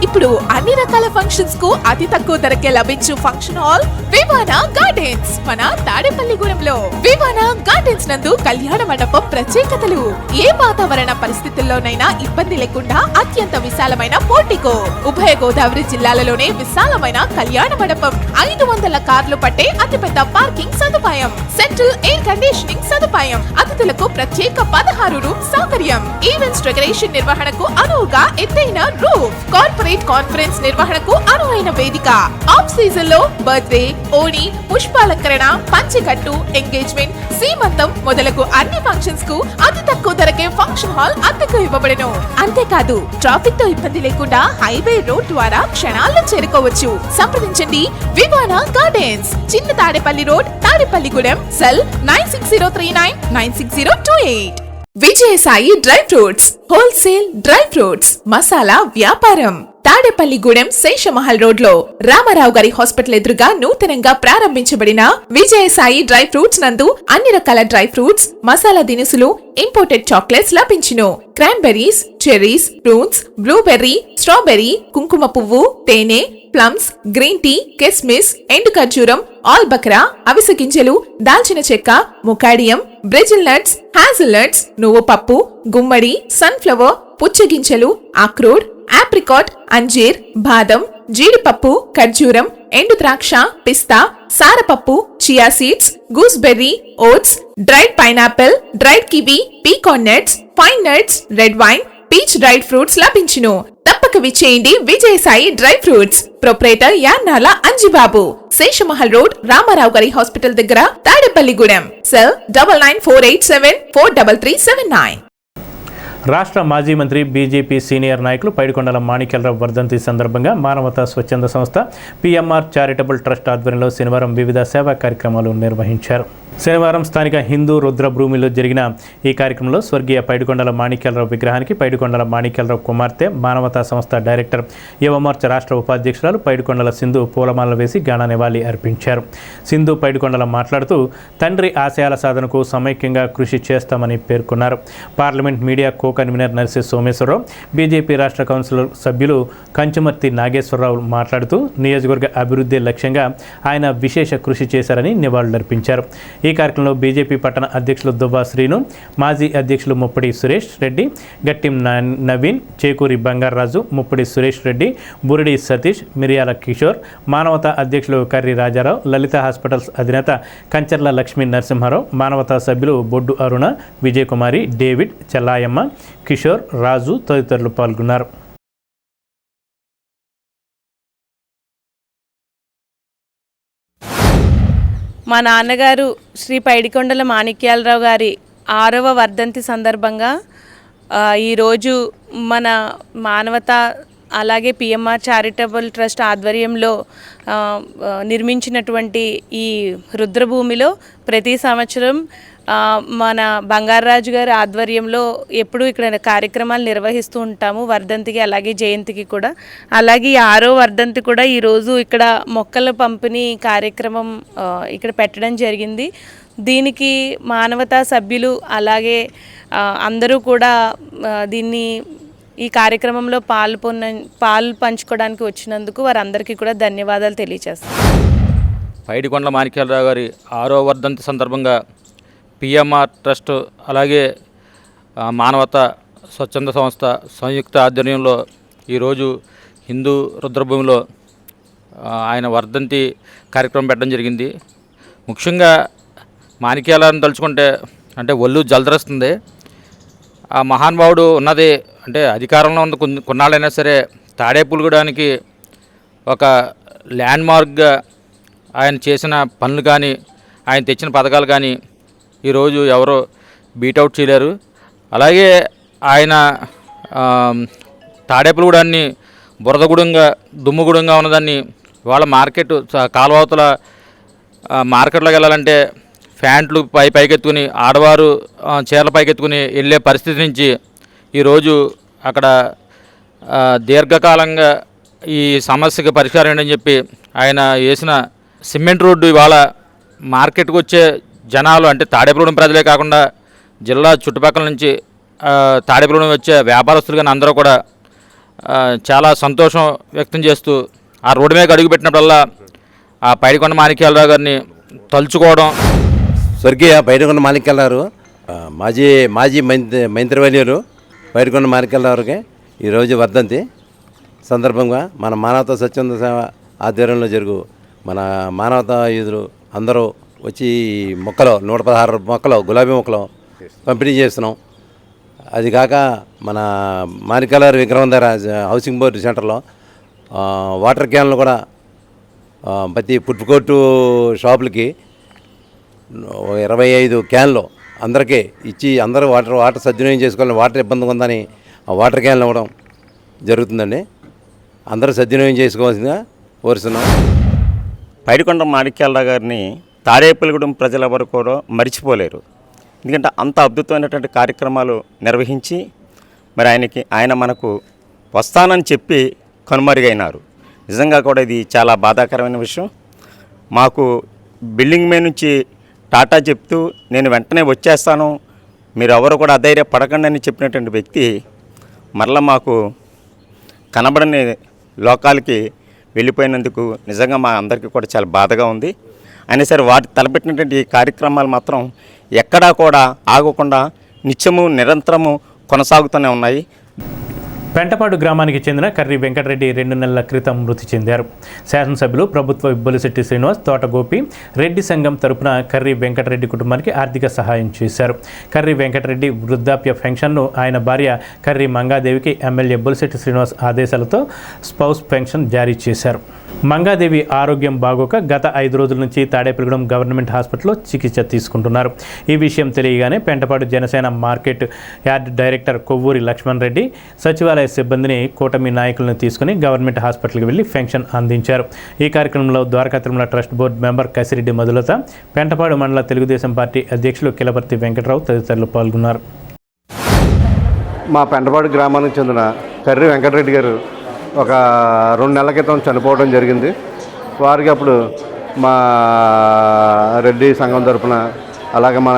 ఇప్పుడు అన్ని రకాల ఫంక్షన్స్ కు అతి తక్కువ ధరకే లభించు ఫంక్షన్ హాల్ వివానా గార్డెన్స్ మన తాడేపల్లిగూడెంలో. వివానా గార్డెన్స్ నందు కళ్యాణ మండపం ప్రత్యేకతలు. ఏ వాతావరణ పరిస్థితుల్లోనైనా ఇబ్బంది లేకుండా అత్యంత విశాలమైన పోర్టికో, ఉభయ గోదావరి జిల్లాలలోనే విశాలమైన కళ్యాణ మండపం, 500 కార్లు పట్టే అతిపెద్ద పార్కింగ్ సదుపాయం, సెంట్రల్ ఎయిర్ కండిషనింగ్ సదుపాయం, అతిథులకు ప్రత్యేక 16 రూమ్ సౌకర్యం, ఈవెంట్స్ డెకరేషన్ నిర్వహణకు అనువుగా ఎత్తైన రూఫ్, కార్పొరేట్ కాన్ఫరెన్స్ నిర్వహణకు అనువైన వేదిక, ఆఫ్ సీజన్ లో బర్త్డే, ఓణి, పుష్పాలంకరణ, పంచెకట్టు, ఎంగేజ్మెంట్, సీమంతం మొదలగు అన్ని ఫంక్షన్స్ కు అతి తక్కువ ధరకే ఫంక్షన్ హాల్ అద్దెకు ఇవ్వబడును. అంతేకాదు ట్రాఫిక్ తో ఇబ్బంది లేకుండా హైవే రోడ్ ద్వారా క్షణాల్లో చేరుకోవచ్చు. సంప్రదించండి వివానా గార్డెన్స్, చిన్న Tadepalli road, Tadepalligudem. Cell 960399628. Vijayasai dry fruits, wholesale dry fruits masala వ్యాపారం. తాడేపల్లిగూడెం శేషమహల్ రోడ్ లో రామారావు గారి హాస్పిటల్ ఎదురుగా నూతనంగా ప్రారంభించబడిన విజయసాయి డ్రై ఫ్రూట్స్ నందు అన్ని రకాల డ్రై ఫ్రూట్స్, మసాలా దినుసులు, ఇంపోర్టెడ్ చాక్లెట్స్ లభించును. Cranberries, cherries, prunes, blueberry, strawberry, కుంకుమ పువ్వు, తేనె, ప్లమ్స్, గ్రీన్ టీ, కిస్మిస్, ఎండు ఖర్జూరం, ఆల్ బక్రా, అవిసె గింజలు, దాల్చిన చెక్క, ముకాడియం, బ్రెజిల్ నట్స్, హ్యాజిల్ నట్స్, నువ్వు పప్పు, గుమ్మడి, సన్ఫ్లవర్, పుచ్చగింజలు, అక్రోడ్, ఆప్రికాట్, అంజీర్, బాదం, జీడిపప్పు, ఖర్జూరం, ఎండు ద్రాక్ష, పిస్తా, సారపప్పు, chia seeds, gooseberry, oats, dried pineapple, dried kiwi, pecan nuts, pine nuts, red wine, peach dried fruits లభించును. తప్పక విచ్చేయండి Vijayasai dry fruits. Proprietor Yannala Anjibabu, Seshamahal road, Ramarao గారి హాస్పిటల్ దగ్గర, తాడేపల్లిగూడెం. సెల్ 9948743379. రాష్ట్ర మాజీ మంత్రి బీజేపీ సీనియర్ నాయకులు పైడికొండల మాణిక్యాలరావు వర్ధంతి సందర్భంగా మానవతా స్వచ్ఛంద సంస్థ పిఎంఆర్ చారిటబుల్ ట్రస్ట్ ఆధ్వర్యంలో శనివారం వివిధ సేవా కార్యక్రమాలు నిర్వహించారు. శనివారం స్థానిక హిందూ రుద్రభూమిలో జరిగిన ఈ కార్యక్రమంలో స్వర్గీయ పైడికొండల మాణిక్యాలరావు విగ్రహానికి పైడికొండల మాణిక్యాలరావు కుమార్తె మానవతా సంస్థ డైరెక్టర్ యువమోర్చ రాష్ట్ర ఉపాధ్యక్షురాలు పైడికొండల సింధు పూలమాలలు వేసి ఘన నివాళి అర్పించారు. సింధు పైడికొండల మాట్లాడుతూ తండ్రి ఆశయాల సాధనకు సమైక్యంగా కృషి చేస్తామని పేర్కొన్నారు. Parliament media co convener Narsi Someswararao, BJP రాష్ట్ర కౌన్సిలర్ సభ్యులు కంచుమర్తి నాగేశ్వరరావు మాట్లాడుతూ నియోజకవర్గ అభివృద్ధి లక్ష్యంగా ఆయన విశేష కృషి చేశారని నివాళులర్పించారు. ఈ కార్యక్రమంలో బీజేపీ పట్టణ అధ్యక్షులు దుబ్బా శ్రీను, మాజీ అధ్యక్షులు ముప్పడి సురేష్ రెడ్డి, గట్టిం నవీన్, చేకూరి బంగారరాజు, ముప్పడి సురేష్ రెడ్డి, బురిడి సతీష్, మిరియాల కిషోర్, మానవతా అధ్యక్షులు కర్రి రాజారావు, లలిత హాస్పిటల్స్ అధినేత కంచర్ల లక్ష్మీ నరసింహారావు, మానవతా సభ్యులు బొడ్డు అరుణ, విజయకుమారి, డేవిడ్, చెల్లాయమ్మ, కిషోర్, రాజు తదితరులు పాల్గొన్నారు. మా నాన్నగారు శ్రీ పైడికొండల మాణిక్యాలరావు గారి 6వ వర్ధంతి సందర్భంగా ఈరోజు మన మానవతా అలాగే పిఎంఆర్ చారిటబుల్ ట్రస్ట్ ఆధ్వర్యంలో నిర్మించినటువంటి ఈ రుద్రభూమిలో ప్రతి సంవత్సరం మన బంగారరాజు గారి ఆధ్వర్యంలో ఎప్పుడూ ఇక్కడ కార్యక్రమాలు నిర్వహిస్తూ ఉంటాము. వర్ధంతికి అలాగే జయంతికి కూడా. అలాగే 6వ వర్ధంతి కూడా ఈరోజు ఇక్కడ మొక్కల పంపిణీ కార్యక్రమం ఇక్కడ పెట్టడం జరిగింది. దీనికి మానవతా సభ్యులు అలాగే అందరూ కూడా ఈ కార్యక్రమంలో పాలు పంచుకోవడానికి వచ్చినందుకు వారందరికీ కూడా ధన్యవాదాలు తెలియజేస్తాను. పైడికొండల మాణిక్యాలరావు గారి 6వ వర్ధంతి సందర్భంగా పిఎంఆర్ ట్రస్ట్ అలాగే మానవతా స్వచ్ఛంద సంస్థ సంయుక్త ఆధ్వర్యంలో ఈరోజు హిందూ రుద్రభూమిలో ఆయన వర్ధంతి కార్యక్రమం పెట్టడం జరిగింది. ముఖ్యంగా మాణిక్యాలను తలుచుకుంటే అంటే ఒళ్ళు జలదరిస్తుంది. ఆ మహానుభావుడు ఉన్నది అంటే అధికారంలో ఉన్న కొన్నాళ్ళైనా సరే తాడేపల్లిగూడానికి ఒక ల్యాండ్ మార్క్గా ఆయన చేసిన పనులు కానీ ఆయన తెచ్చిన పథకాలు కానీ ఈరోజు ఎవరో బీటౌట్ చేయలేరు. అలాగే ఆయన తాడేపల్లిగూడాన్ని బురదగూడెంగా దుమ్ముగూడెంగా ఉన్నదాన్ని వాళ్ళ మార్కెట్ కాలువతల మార్కెట్లోకి వెళ్ళాలంటే ప్యాంట్లు పైకెత్తుకుని ఆడవారు చీరల పైకెత్తుకుని వెళ్ళే పరిస్థితి నుంచి ఈరోజు అక్కడ దీర్ఘకాలంగా ఈ సమస్యకి పరిష్కారం ఏంటని చెప్పి ఆయన వేసిన సిమెంట్ రోడ్డు ఇవాళ మార్కెట్కి వచ్చే జనాలు అంటే తాడేపల్లిగూడెం ప్రజలే కాకుండా జిల్లా చుట్టుపక్కల నుంచి తాడేపల్లిగూడెం వచ్చే వ్యాపారస్తులు కానీ అందరూ కూడా చాలా సంతోషం వ్యక్తం చేస్తూ ఆ రోడ్డు మీద అడుగుపెట్టినప్పుడల్లా ఆ పైడికొండ మాణిక్యాలరావు గారిని తలుచుకోవడం. స్వర్గీయ పైడికొండ మాణిక్యాలరావు మాజీ మంత్రివర్యులు పైడికొండ మాణిక్యాలరావుకి ఈరోజు వర్ధంతి సందర్భంగా మన మానవతా స్వచ్ఛంద సేవ ఆధ్వర్యంలో జరుగు మన మానవతా యూదులు అందరూ వచ్చి మొక్కలు 116 మొక్కలు గులాబీ మొక్కలు పంపిణీ చేస్తున్నాం. అది కాక మన మాణిక్యాలరావు విగ్రహం దగ్గర హౌసింగ్ బోర్డు సెంటర్లో వాటర్ క్యాన్లు కూడా ప్రతి ఫుడ్ కోర్టు షాపులకి 25 క్యాన్లు అందరికీ ఇచ్చి అందరూ వాటర్ సద్వినియోగం చేసుకోవాలని వాటర్ ఇబ్బంది ఉందని ఆ వాటర్ క్యాన్లు ఇవ్వడం జరుగుతుందండి. అందరూ సద్వినియోగం చేసుకోవాల్సిందిగా కోరుతున్నాం. పైడికొండ మాణిక్యాలరావు గారిని తాడేపల్లిగూడెం ప్రజలెవరు కూడా మర్చిపోలేరు. ఎందుకంటే అంత అద్భుతమైనటువంటి కార్యక్రమాలు నిర్వహించి మరి ఆయన మనకు వస్తానని చెప్పి కనుమరుగైనారు. నిజంగా కూడా ఇది చాలా బాధాకరమైన విషయం. మాకు బిల్డింగ్ మీద నుంచి టాటా చెప్తూ నేను వెంటనే వచ్చేస్తాను, మీరు ఎవరు కూడా అధైర్యపడకండి అని చెప్పినటువంటి వ్యక్తి మరలా మాకు కనబడని లోకాలకి వెళ్ళిపోయినందుకు నిజంగా మా అందరికీ కూడా చాలా బాధగా ఉంది. అయినా సరే వాటి తలపెట్టినటువంటి కార్యక్రమాలు మాత్రం ఎక్కడా కూడా ఆగకుండా నిత్యము నిరంతరము కొనసాగుతూనే ఉన్నాయి. పెంటపాడు గ్రామానికి చెందిన కర్రి వెంకటరెడ్డి 2 నెలల క్రితం మృతి చెందారు. శాసనసభ్యులు ప్రభుత్వ బొలిశెట్టి శ్రీనివాస్, తోట గోపి రెడ్డి సంఘం తరపున కర్రి వెంకటరెడ్డి కుటుంబానికి ఆర్థిక సహాయం చేశారు. కర్రి వెంకటరెడ్డి వృద్ధాప్య పెన్షన్ను ఆయన భార్య కర్రి మంగాదేవికి ఎమ్మెల్యే బొలిశెట్టి శ్రీనివాస్ ఆదేశాలతో స్పౌస్ పెన్షన్ జారీ చేశారు. మంగాదేవి ఆరోగ్యం బాగోక గత 5 రోజుల నుంచి తాడేపల్లిగూడెం గవర్నమెంట్ హాస్పిటల్లో చికిత్స తీసుకుంటున్నారు. ఈ విషయం తెలియగానే Pentapadu Janasena market yard director Kovvuri Lakshman Reddy సచివాలయ సిబ్బందిని కూటమి నాయకులను తీసుకుని గవర్నమెంట్ హాస్పిటల్కి వెళ్లి పెన్షన్ అందించారు. ఈ కార్యక్రమంలో Dwaraka Tirumala trust board member Kasireddy Madhulatha, Pentapadu మండల తెలుగుదేశం పార్టీ అధ్యక్షులు కిలపర్తి వెంకటరావు తదితరులు పాల్గొన్నారు. మా పెంటపాడు గ్రామానికి చెందిన కర్రి వెంకటరెడ్డి గారు ఒక 2 నెలల క్రితం చనిపోవడం జరిగింది. వారికి అప్పుడు మా రెడ్డి సంఘం తరఫున, అలాగే మన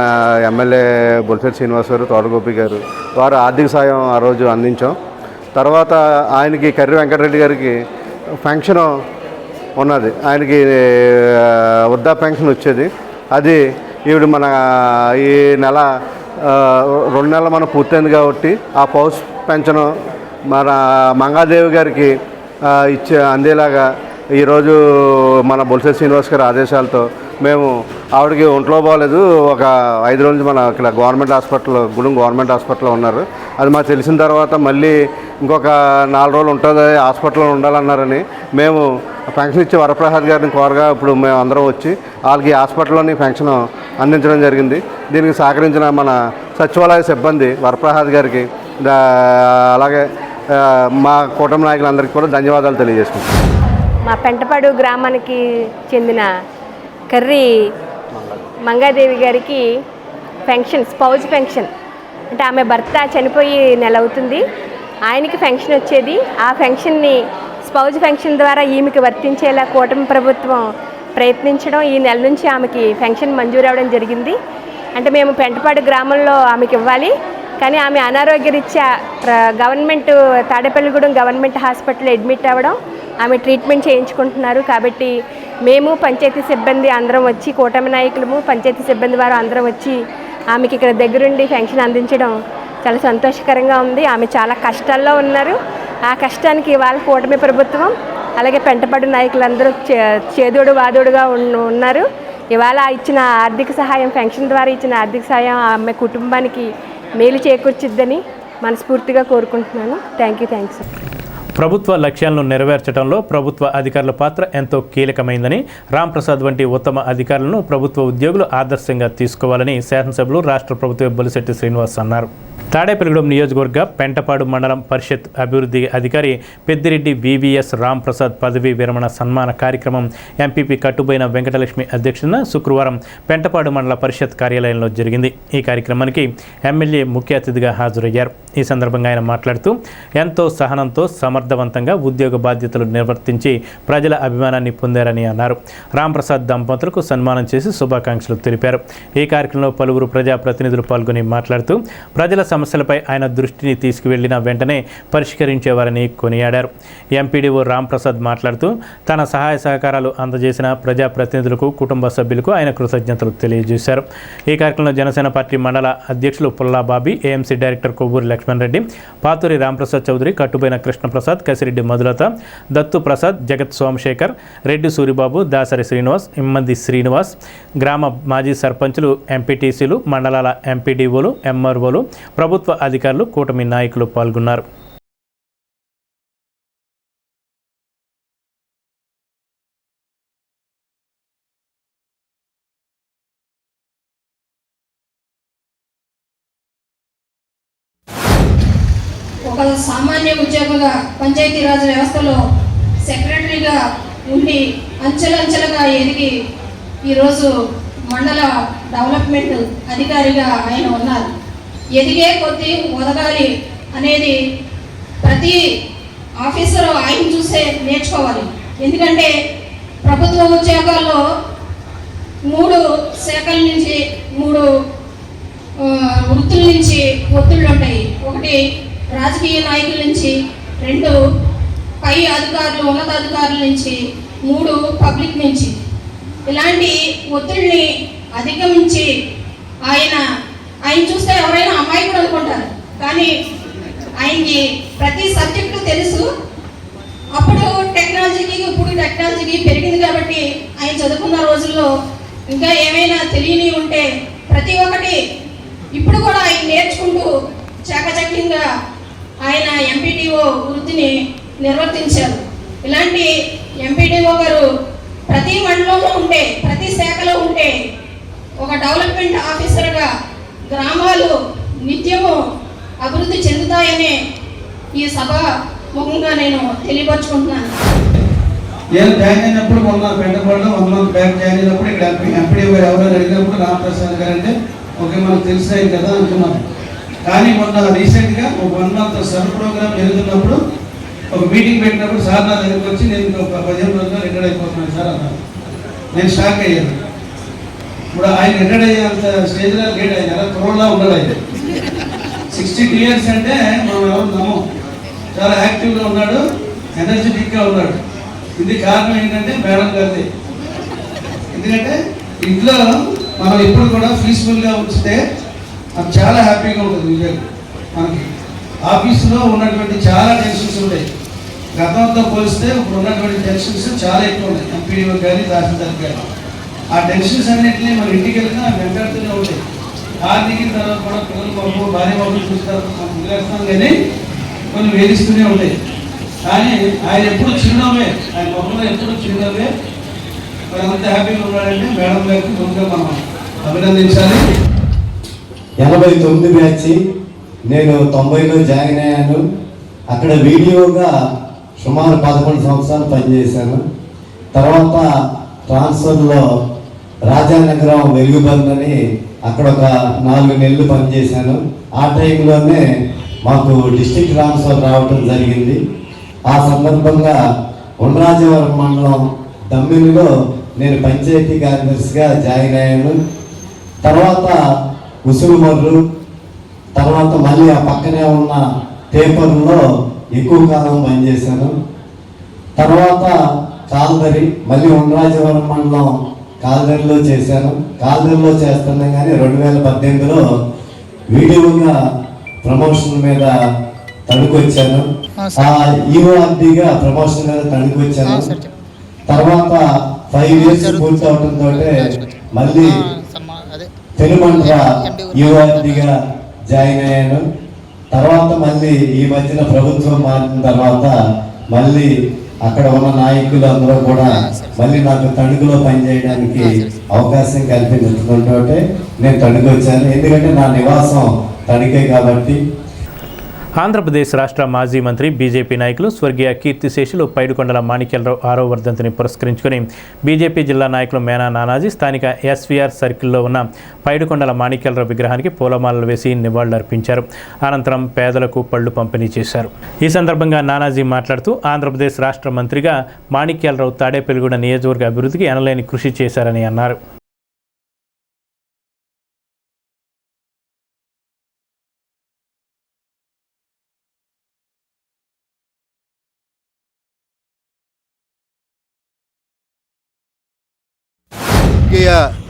ఎమ్మెల్యే బొలిశెట్టి శ్రీనివాస్ గారు, తోటగోపి గారు వారు ఆర్థిక సాయం ఆ రోజు అందించాం. తర్వాత ఆయనకి కర్రి వెంకటరెడ్డి గారికి పెన్షన్ ఉన్నది, ఆయనకి వృద్ధా పెన్షన్ వచ్చేది. అది ఈవిడ మన ఈ నెల 2 నెలలు మనం పూర్తయింది కాబట్టి ఆ పౌస్ పెన్షన్ మన మంగాదేవి గారికి అందేలాగా ఈరోజు మన బొలిశెట్టి శ్రీనివాస్ గారి ఆదేశాలతో మేము ఆవిడకి ఒంట్లో బాగలేదు, ఒక 5 రోజులు మన ఇక్కడ గవర్నమెంట్ హాస్పిటల్, గూడెం గవర్నమెంట్ హాస్పిటల్లో ఉన్నారు. అది మాకు తెలిసిన తర్వాత మళ్ళీ ఇంకొక 4 రోజులు ఉంటుంది హాస్పిటల్లో ఉండాలన్నారని మేము పెన్షన్ ఇచ్చి వరప్రసాద్ గారిని కోరగా ఇప్పుడు మేము అందరం వచ్చి వాళ్ళకి హాస్పిటల్లోని పెన్షన్ అందించడం జరిగింది. దీనికి సహకరించిన మన సచివాలయ సిబ్బంది వరప్రసాద్ గారికి, అలాగే మా కూటమి నాయకులందరికీ కూడా ధన్యవాదాలు తెలియజేసుకుంటాం. మా పెంటపాడు గ్రామానికి చెందిన కర్రి మంగాదేవి గారికి పెన్షన్, స్పౌజ్ పెన్షన్ అంటే ఆమె భర్త చనిపోయి నెల అవుతుంది, ఆయనకి పెన్షన్ వచ్చేది. ఆ పెన్షన్ని స్పౌజ్ పెన్షన్ ద్వారా ఈమెకి వర్తించేలా కూటమి ప్రభుత్వం ప్రయత్నించడం, ఈ నెల నుంచి ఆమెకి పెన్షన్ మంజూరు అవ్వడం జరిగింది. అంటే మేము పెంటపాడు గ్రామంలో ఆమెకి ఇవ్వాలి, కానీ ఆమె అనారోగ్యరీత్యా గవర్నమెంట్ తాడేపల్లిగూడెం గవర్నమెంట్ హాస్పిటల్లో అడ్మిట్ అవ్వడం, ఆమె ట్రీట్మెంట్ చేయించుకుంటున్నారు. కాబట్టి మేము పంచాయతీ సిబ్బంది అందరం వచ్చి, కూటమి నాయకులము పంచాయతీ సిబ్బంది వారు అందరం వచ్చి ఆమెకి ఇక్కడ దగ్గరుండి పెన్షన్ అందించడం చాలా సంతోషకరంగా ఉంది. ఆమె చాలా కష్టాల్లో ఉన్నారు. ఆ కష్టానికి ఇవాళ కూటమి ప్రభుత్వం అలాగే పెంటపాడు నాయకులందరూ చేదోడు వాదోడుగా ఉన్నారు. ఇవాళ ఇచ్చిన ఆర్థిక సహాయం, పెన్షన్ ద్వారా ఇచ్చిన ఆర్థిక సహాయం ఆమె కుటుంబానికి మేలు చేకూర్చిద్దని మనస్ఫూర్తిగా కోరుకుంటున్నాను. థ్యాంక్స్. ప్రభుత్వ లక్ష్యాలను నెరవేర్చడంలో ప్రభుత్వ అధికారుల పాత్ర ఎంతో కీలకమైందని, రాంప్రసాద్ వంటి ఉత్తమ అధికారులను ప్రభుత్వ ఉద్యోగులు ఆదర్శంగా తీసుకోవాలని శాసనసభ్యులు రాష్ట్ర ప్రభుత్వ బొలిశెట్టి శ్రీనివాస్ అన్నారు. తాడేపల్లిగూడెం నియోజకవర్గ పెంటపాడు మండలం పరిషత్ అభివృద్ధి అధికారి పెద్దిరెడ్డి వివిఎస్ రాంప్రసాద్ పదవీ విరమణ సన్మాన కార్యక్రమం ఎంపీపీ కట్టుబోయిన వెంకటలక్ష్మి అధ్యక్షతన శుక్రవారం పెంటపాడు మండల పరిషత్ కార్యాలయంలో జరిగింది. ఈ కార్యక్రమానికి ఎమ్మెల్యే ముఖ్య అతిథిగా హాజరయ్యారు. ఈ సందర్భంగా ఆయన మాట్లాడుతూ ఎంతో సహనంతో సమర్థవంతంగా ఉద్యోగ బాధ్యతలు నిర్వర్తించి ప్రజల అభిమానాన్ని పొందారని అన్నారు. రాంప్రసాద్ దంపతులకు సన్మానం చేసి శుభాకాంక్షలు తెలిపారు. ఈ కార్యక్రమంలో పలువురు ప్రజాప్రతినిధులు పాల్గొని మాట్లాడుతూ ప్రజల సమస్యలపై ఆయన దృష్టిని తీసుకువెళ్లిన వెంటనే పరిష్కరించేవారని కొనియాడారు. ఎంపీడీఓ రాంప్రసాద్ మాట్లాడుతూ తన సహాయ సహకారాలు అందజేసిన ప్రజాప్రతినిధులకు, కుటుంబ సభ్యులకు ఆయన కృతజ్ఞతలు తెలియజేశారు. ఈ కార్యక్రమంలో జనసేన పార్టీ మండల అధ్యక్షులు పుల్లా బాబీ, ఏఎంసీ డైరెక్టర్ కొవ్వూరి లక్ష్మణ్ రెడ్డి, పాతూరి రాంప్రసాద్ చౌదరి, కట్టుబోయిన కృష్ణప్రసాద్, కసిరెడ్డి మధులత, దత్తు ప్రసాద్, జగత్ సోమశేఖర్, రెడ్డి సూరిబాబు, దాసరి శ్రీనివాస్, ఇమ్మంది శ్రీనివాస్, గ్రామ మాజీ సర్పంచులు, ఎంపీటీసీలు, మండలాల ఎంపీడీఓలు, ఎంఆర్ఓలు, ప్రభుత్వ అధికారులు, కూటమి నాయకులు పాల్గొన్నారు. ఒక సామాన్య ఉద్యోగిగా పంచాయతీరాజ్ వ్యవస్థలో సెక్రటరీగా ఉండి అంచెలంచెలుగా ఎదిగి ఈరోజు మండల డెవలప్మెంట్ అధికారిగా ఆయన ఉన్నారు. ఎదిగే కొద్దీ ఒదగాలి అనేది ప్రతి ఆఫీసర్ ఆయన చూసే నేర్చుకోవాలి. ఎందుకంటే ప్రభుత్వ ఉద్యోగాల్లో 3 శాఖల నుంచి 3 వృత్తుల నుంచి ఒత్తిళ్ళు ఉంటాయి. ఒకటి రాజకీయ నాయకుల నుంచి, 2 పై అధికారులు ఉన్నతాధికారుల నుంచి, 3 పబ్లిక్ నుంచి. ఇలాంటి ఒత్తిడిని అధిగమించి ఆయన చూస్తే ఎవరైనా అమాయకుడు అనుకుంటారు, కానీ ఆయనకి ప్రతి సబ్జెక్టు తెలుసు. అప్పుడు టెక్నాలజీకి ఇప్పుడు టెక్నాలజీకి పెరిగింది కాబట్టి ఆయన చదువుకున్న రోజుల్లో ఇంకా ఏమైనా తెలియని ఉంటే ప్రతి ఒక్కటి ఇప్పుడు కూడా ఆయన నేర్చుకుంటూ చాకచక్యంగా ఆయన ఎంపీడీఓ వృత్తిని నిర్వర్తించారు. ఇలాంటి ఎంపీడీఓ గారు ప్రతి మండలంలో ఉంటే, ప్రతి శాఖలో ఉంటే ఒక డెవలప్మెంట్ ఆఫీసర్గా గ్రామాలు నిత్యము అభివృద్ధి చెందుతాయనే ఈ సభ ముఖంగా నేను తెలియపరుచుకుంటున్నాను. నేను జాయిన్ అయినప్పుడు మొన్న పెంటపాడులో 1 month బ్యాక్ జాయిన్ అయినప్పుడు ఇక్కడ ఎంపీడీఓ గారు ఎవరో అడిగినప్పుడు రామప్రసాద్ గారు అంటే ఓకే మనకు తెలిసాయి కదా అనుకున్నాను. కానీ మొన్న రీసెంట్గా ఒక 1 month సబ్ ప్రోగ్రామ్ జరుగుతున్నప్పుడు ఒక మీటింగ్ పెట్టినప్పుడు సార్ నా దగ్గరికి వచ్చి నేను ఒక 15 రోజుల్లో రిటైర్ అయిపోతున్నాను సార్ అన్నారు. నేను షాక్ అయ్యాను. ఇప్పుడు ఆయన రిటైర్ అయ్యేంత స్టేజ్లో లేట్ అయినారా, త్వరలో ఉన్నాడు. ఆయన 62 years అంటే మనం ఎవరు నమ్మం. చాలా యాక్టివ్గా ఉన్నాడు, ఎనర్జెటిక్గా ఉన్నాడు. ఇది కారణం ఏంటంటే మేడం గారిది. ఎందుకంటే ఇంట్లో మనం ఎప్పుడు కూడా పీస్ఫుల్గా ఉంచితే అది చాలా హ్యాపీగా ఉంటుంది. విజయ్ మనకి ఆఫీసులో ఉన్నటువంటి చాలా టెన్షన్స్ ఉంటాయి. గతంతో పోలిస్తే ఇప్పుడు ఉన్నటువంటి టెన్షన్స్ చాలా ఎక్కువ ఉన్నాయి. ఎంపీడీఓ కానీ తహసీల్దార్ కానీ ఆ టెన్షన్స్ అన్నింటినీ మన ఇంటికి వెళ్ళినా వెంటాడుతూనే ఉంటాయి. దిగిన తర్వాత కూడా పిల్లలు బాబు భార్య బాబులు చూస్తారు, మనం వదిలేస్తాం కానీ కొన్ని వేధిస్తూనే ఉంటాయి. కానీ ఆయన ఎప్పుడు చిరునవ్వే, ఆయన మొహంలో ఎప్పుడు చిరునవ్వే. మరి అంత హ్యాపీగా ఉన్నాడంటే మేడం గారికి ముందుగా మనం అభినందించాలి. 89 బ్యాచ్, నేను 90లో జాయిన్ అయ్యాను. అక్కడ వీడియోగా సుమారు 11 సంవత్సరాలు పనిచేశాను. తర్వాత ట్రాన్స్ఫర్లో రాజానగరం వెలుగుబందని అక్కడ ఒక 4 నెలలు పనిచేశాను. ఆ టైంలోనే మాకు డిస్ట్రిక్ట్ ట్రాన్స్ఫర్ రావటం జరిగింది. ఆ సందర్భంగా ఉండ్రాజవరం మండలం దమ్మినిలో నేను పంచాయతీ కార్యదర్శిగా జాయిన్ అయ్యాను. తర్వాత ఉసురుమర్రు, తర్వాత మళ్ళీ ఆ పక్కనే ఉన్న పేపర్లో ఎక్కువ కాలం పనిచేశాను. తర్వాత కాల్దరి, మళ్ళీ ఉండ్రాజవరం మండలం కాల్దరిలో చేశాను. కాల్దరిలో చేస్తున్నాం కానీ 2018లో వీడియోగా ప్రమోషన్ మీద తణుకొచ్చాను. ఈఓఆర్డీగా ప్రమోషన్ మీద తణుకొచ్చాను. తర్వాత 5 years పూర్తి అవడంతో మళ్ళీ పెనుమంట్ర ఈఓఆర్డీగా జాయిన్ అయ్యాను. తర్వాత మళ్ళీ ఈ మధ్యన ప్రభుత్వం మారిన తర్వాత మళ్ళీ అక్కడ ఉన్న నాయకులు అందరూ కూడా మళ్ళీ నాకు తణుకులో పనిచేయడానికి అవకాశం కల్పించుకుంటూ నేను తణుకు వచ్చాను. ఎందుకంటే నా నివాసం తణుకే కాబట్టి. ఆంధ్రప్రదేశ్ రాష్ట్ర మాజీ మంత్రి బీజేపీ నాయకులు స్వర్గీయ కీర్తిశేషులు పైడికొండల మాణిక్యాలరావు 6వ వర్ధంతిని పురస్కరించుకుని బీజేపీ జిల్లా నాయకులు మేనా నానాజీ స్థానిక ఎస్వీఆర్ సర్కిల్లో ఉన్న పైడికొండల మాణిక్యాలరావు విగ్రహానికి పూలమాలలు వేసి నివాళులర్పించారు. అనంతరం పేదలకు పళ్లు పంపిణీ చేశారు. ఈ సందర్భంగా నానాజీ మాట్లాడుతూ ఆంధ్రప్రదేశ్ రాష్ట్ర మంత్రిగా మాణిక్యాలరావు తాడేపల్లిగూడ నియోజకవర్గ అభివృద్ధికి ఎనలేని కృషి చేశారని అన్నారు.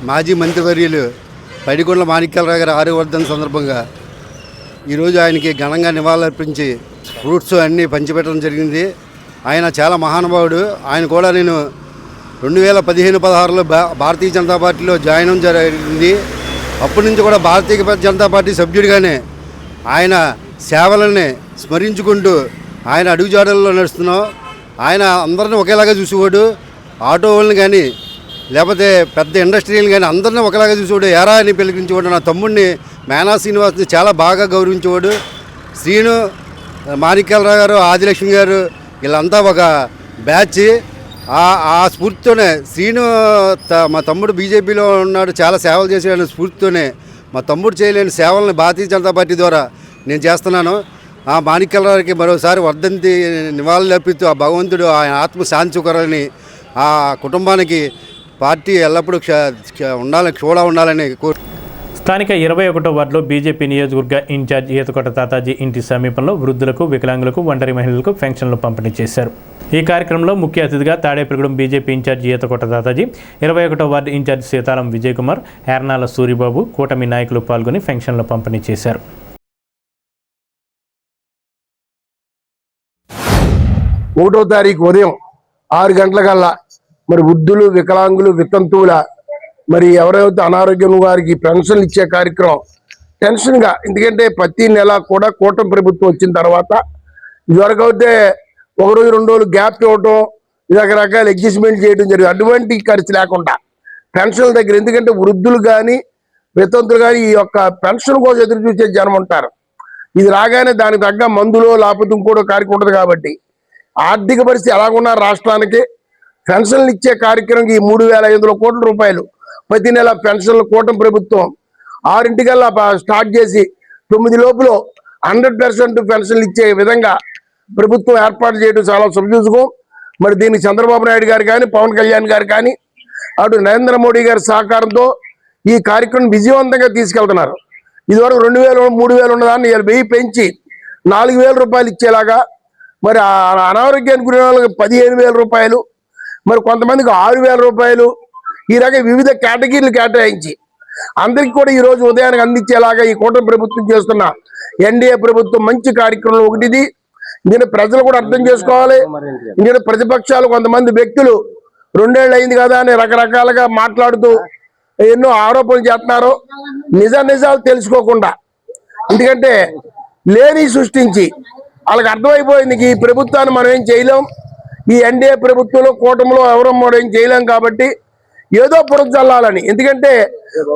మాజీ మంత్రివర్యులు పైడికొండల మాణిక్యాలరావు గారి 6వ వర్ధంతి సందర్భంగా ఈరోజు ఆయనకి ఘనంగా నివాళులర్పించి ఫ్రూట్స్ అన్నీ పంచిపెట్టడం జరిగింది. ఆయన చాలా మహానుభావుడు. ఆయన కూడా నేను 2015-16లో భారతీయ జనతా పార్టీలో జాయిన్ అవ్వడం జరిగింది. అప్పటి నుంచి కూడా భారతీయ జనతా పార్టీ సభ్యుడిగానే ఆయన సేవలని స్మరించుకుంటూ ఆయన అడుగుజాడల్లో నడుస్తున్నాం. ఆయన అందరిని ఒకేలాగా చూసేవాడు. ఆటో వాళ్ళని కానీ లేకపోతే పెద్ద ఇండస్ట్రీలు కానీ అందరినీ ఒకలాగా చూసేవాడు. ఎరా అని పిలిపించేవాడు. నా తమ్ముడిని మేనా శ్రీనివాస్ని చాలా బాగా గౌరవించేవాడు. శ్రీను, మాణిక్యాలరావు గారు, ఆదిలక్ష్మి గారు వీళ్ళంతా ఒక బ్యాచ్. ఆ స్ఫూర్తితోనే శ్రీను మా తమ్ముడు బీజేపీలో ఉన్నాడు, చాలా సేవలు చేసేవాడు. స్ఫూర్తితోనే మా తమ్ముడు చేయలేని సేవలను భారతీయ జనతా పార్టీ ద్వారా నేను చేస్తున్నాను. ఆ మాణిక్యాలరావుకి మరోసారి వర్ధంతి నివాళులు అర్పిస్తూ ఆ భగవంతుడు ఆయన ఆత్మ శాంతికరాలని, ఆ కుటుంబానికి పార్టీ ఎల్లప్పుడూ ఉండాలని స్థానిక 21వ వార్డులో బీజేపీ నియోజకవర్గ ఇన్ఛార్జ్ ఈతకొట్ట తాతాజీ ఇంటి సమీపంలో వృద్ధులకు, వికలాంగులకు, ఒంటరి మహిళలకు పెన్షన్లు పంపిణీ చేశారు. ఈ కార్యక్రమంలో ముఖ్య అతిథిగా తాడేపల్లిగూడెం బీజేపీ ఇన్ఛార్జ్ ఈతకొట్ట తాతాజీ, 21వ వార్డు ఇన్ఛార్జ్ సీతారాం విజయ్ కుమార్, ఎర్నాల సూరిబాబు, కూటమి నాయకులు పాల్గొని పెన్షన్లు పంపిణీ చేశారు. 1వ తారీఖు ఉదయం 6 గంటలకల్లా మరి వృద్ధులు, వికలాంగులు, వితంతువుల మరి ఎవరైతే అనారోగ్యం వారికి పెన్షన్లు ఇచ్చే కార్యక్రమం టెన్షన్గా, ఎందుకంటే ప్రతి నెల కూడా కూటమి ప్రభుత్వం వచ్చిన తర్వాత ఇదివరకు అయితే 1 రోజు 2 రోజులు గ్యాప్ ఇవ్వటం, రకరకాల అడ్జస్ట్మెంట్ చేయడం జరిగింది. అటువంటి ఖర్చు లేకుండా పెన్షన్ల దగ్గర, ఎందుకంటే వృద్ధులు కానీ వితంతులు కానీ ఈ యొక్క పెన్షన్ కోసం ఎదురు చూసే జనం ఉంటారు. ఇది రాగానే దానికి తగ్గ మందులో లేకపోతే ఇంకోటో కార్యక్రమం ఉంటుంది. కాబట్టి ఆర్థిక పరిస్థితి ఎలాగున్నా రాష్ట్రానికి పెన్షన్లు ఇచ్చే కార్యక్రమంకి 3,500 కోట్ల రూపాయలు ప్రతి నెల పెన్షన్లు కూటమి ప్రభుత్వం 6 స్టార్ట్ చేసి 9 లోపల 100% పెన్షన్లు ఇచ్చే విధంగా ప్రభుత్వం ఏర్పాటు చేయడం చాలా శుభసూచకం. మరి దీనికి చంద్రబాబు నాయుడు గారు కానీ, పవన్ కళ్యాణ్ గారు కానీ, అటు నరేంద్ర మోడీ గారి సహకారంతో ఈ కార్యక్రమం విజయవంతంగా తీసుకెళ్తున్నారు. ఇదివరకు 2,000, 3,000 ఉన్నదాన్ని 1000 పెంచి 4,000 రూపాయలు ఇచ్చేలాగా, మరి అనారోగ్యానికి గురి వాళ్ళకి 15,000 రూపాయలు, మరి కొంతమందికి 6,000 రూపాయలు, ఈ రకంగా వివిధ కేటగిరీలు కేటాయించి అందరికీ కూడా ఈరోజు ఉదయానికి అందించేలాగా ఈ కూటమి ప్రభుత్వం చేస్తున్న ఎన్డీఏ ప్రభుత్వం మంచి కార్యక్రమం ఒకటిది. దీన్ని ప్రజలు కూడా అర్థం చేసుకోవాలి. ఇందులో ప్రతిపక్షాలు కొంతమంది వ్యక్తులు 2 ఏళ్ళు అయింది కదా అని రకరకాలుగా మాట్లాడుతూ ఎన్నో ఆరోపణలు చేస్తున్నారు, నిజాలు తెలుసుకోకుండా. ఎందుకంటే లేని సృష్టించి వాళ్ళకి అర్థమైపోయింది ఈ ప్రభుత్వాన్ని మనం ఏం చేయలేం, ఈ ఎన్డీఏ ప్రభుత్వంలో కూటమిలో ఎవరో మనం ఏం చేయలేం, కాబట్టి ఏదో పురం చల్లాలని. ఎందుకంటే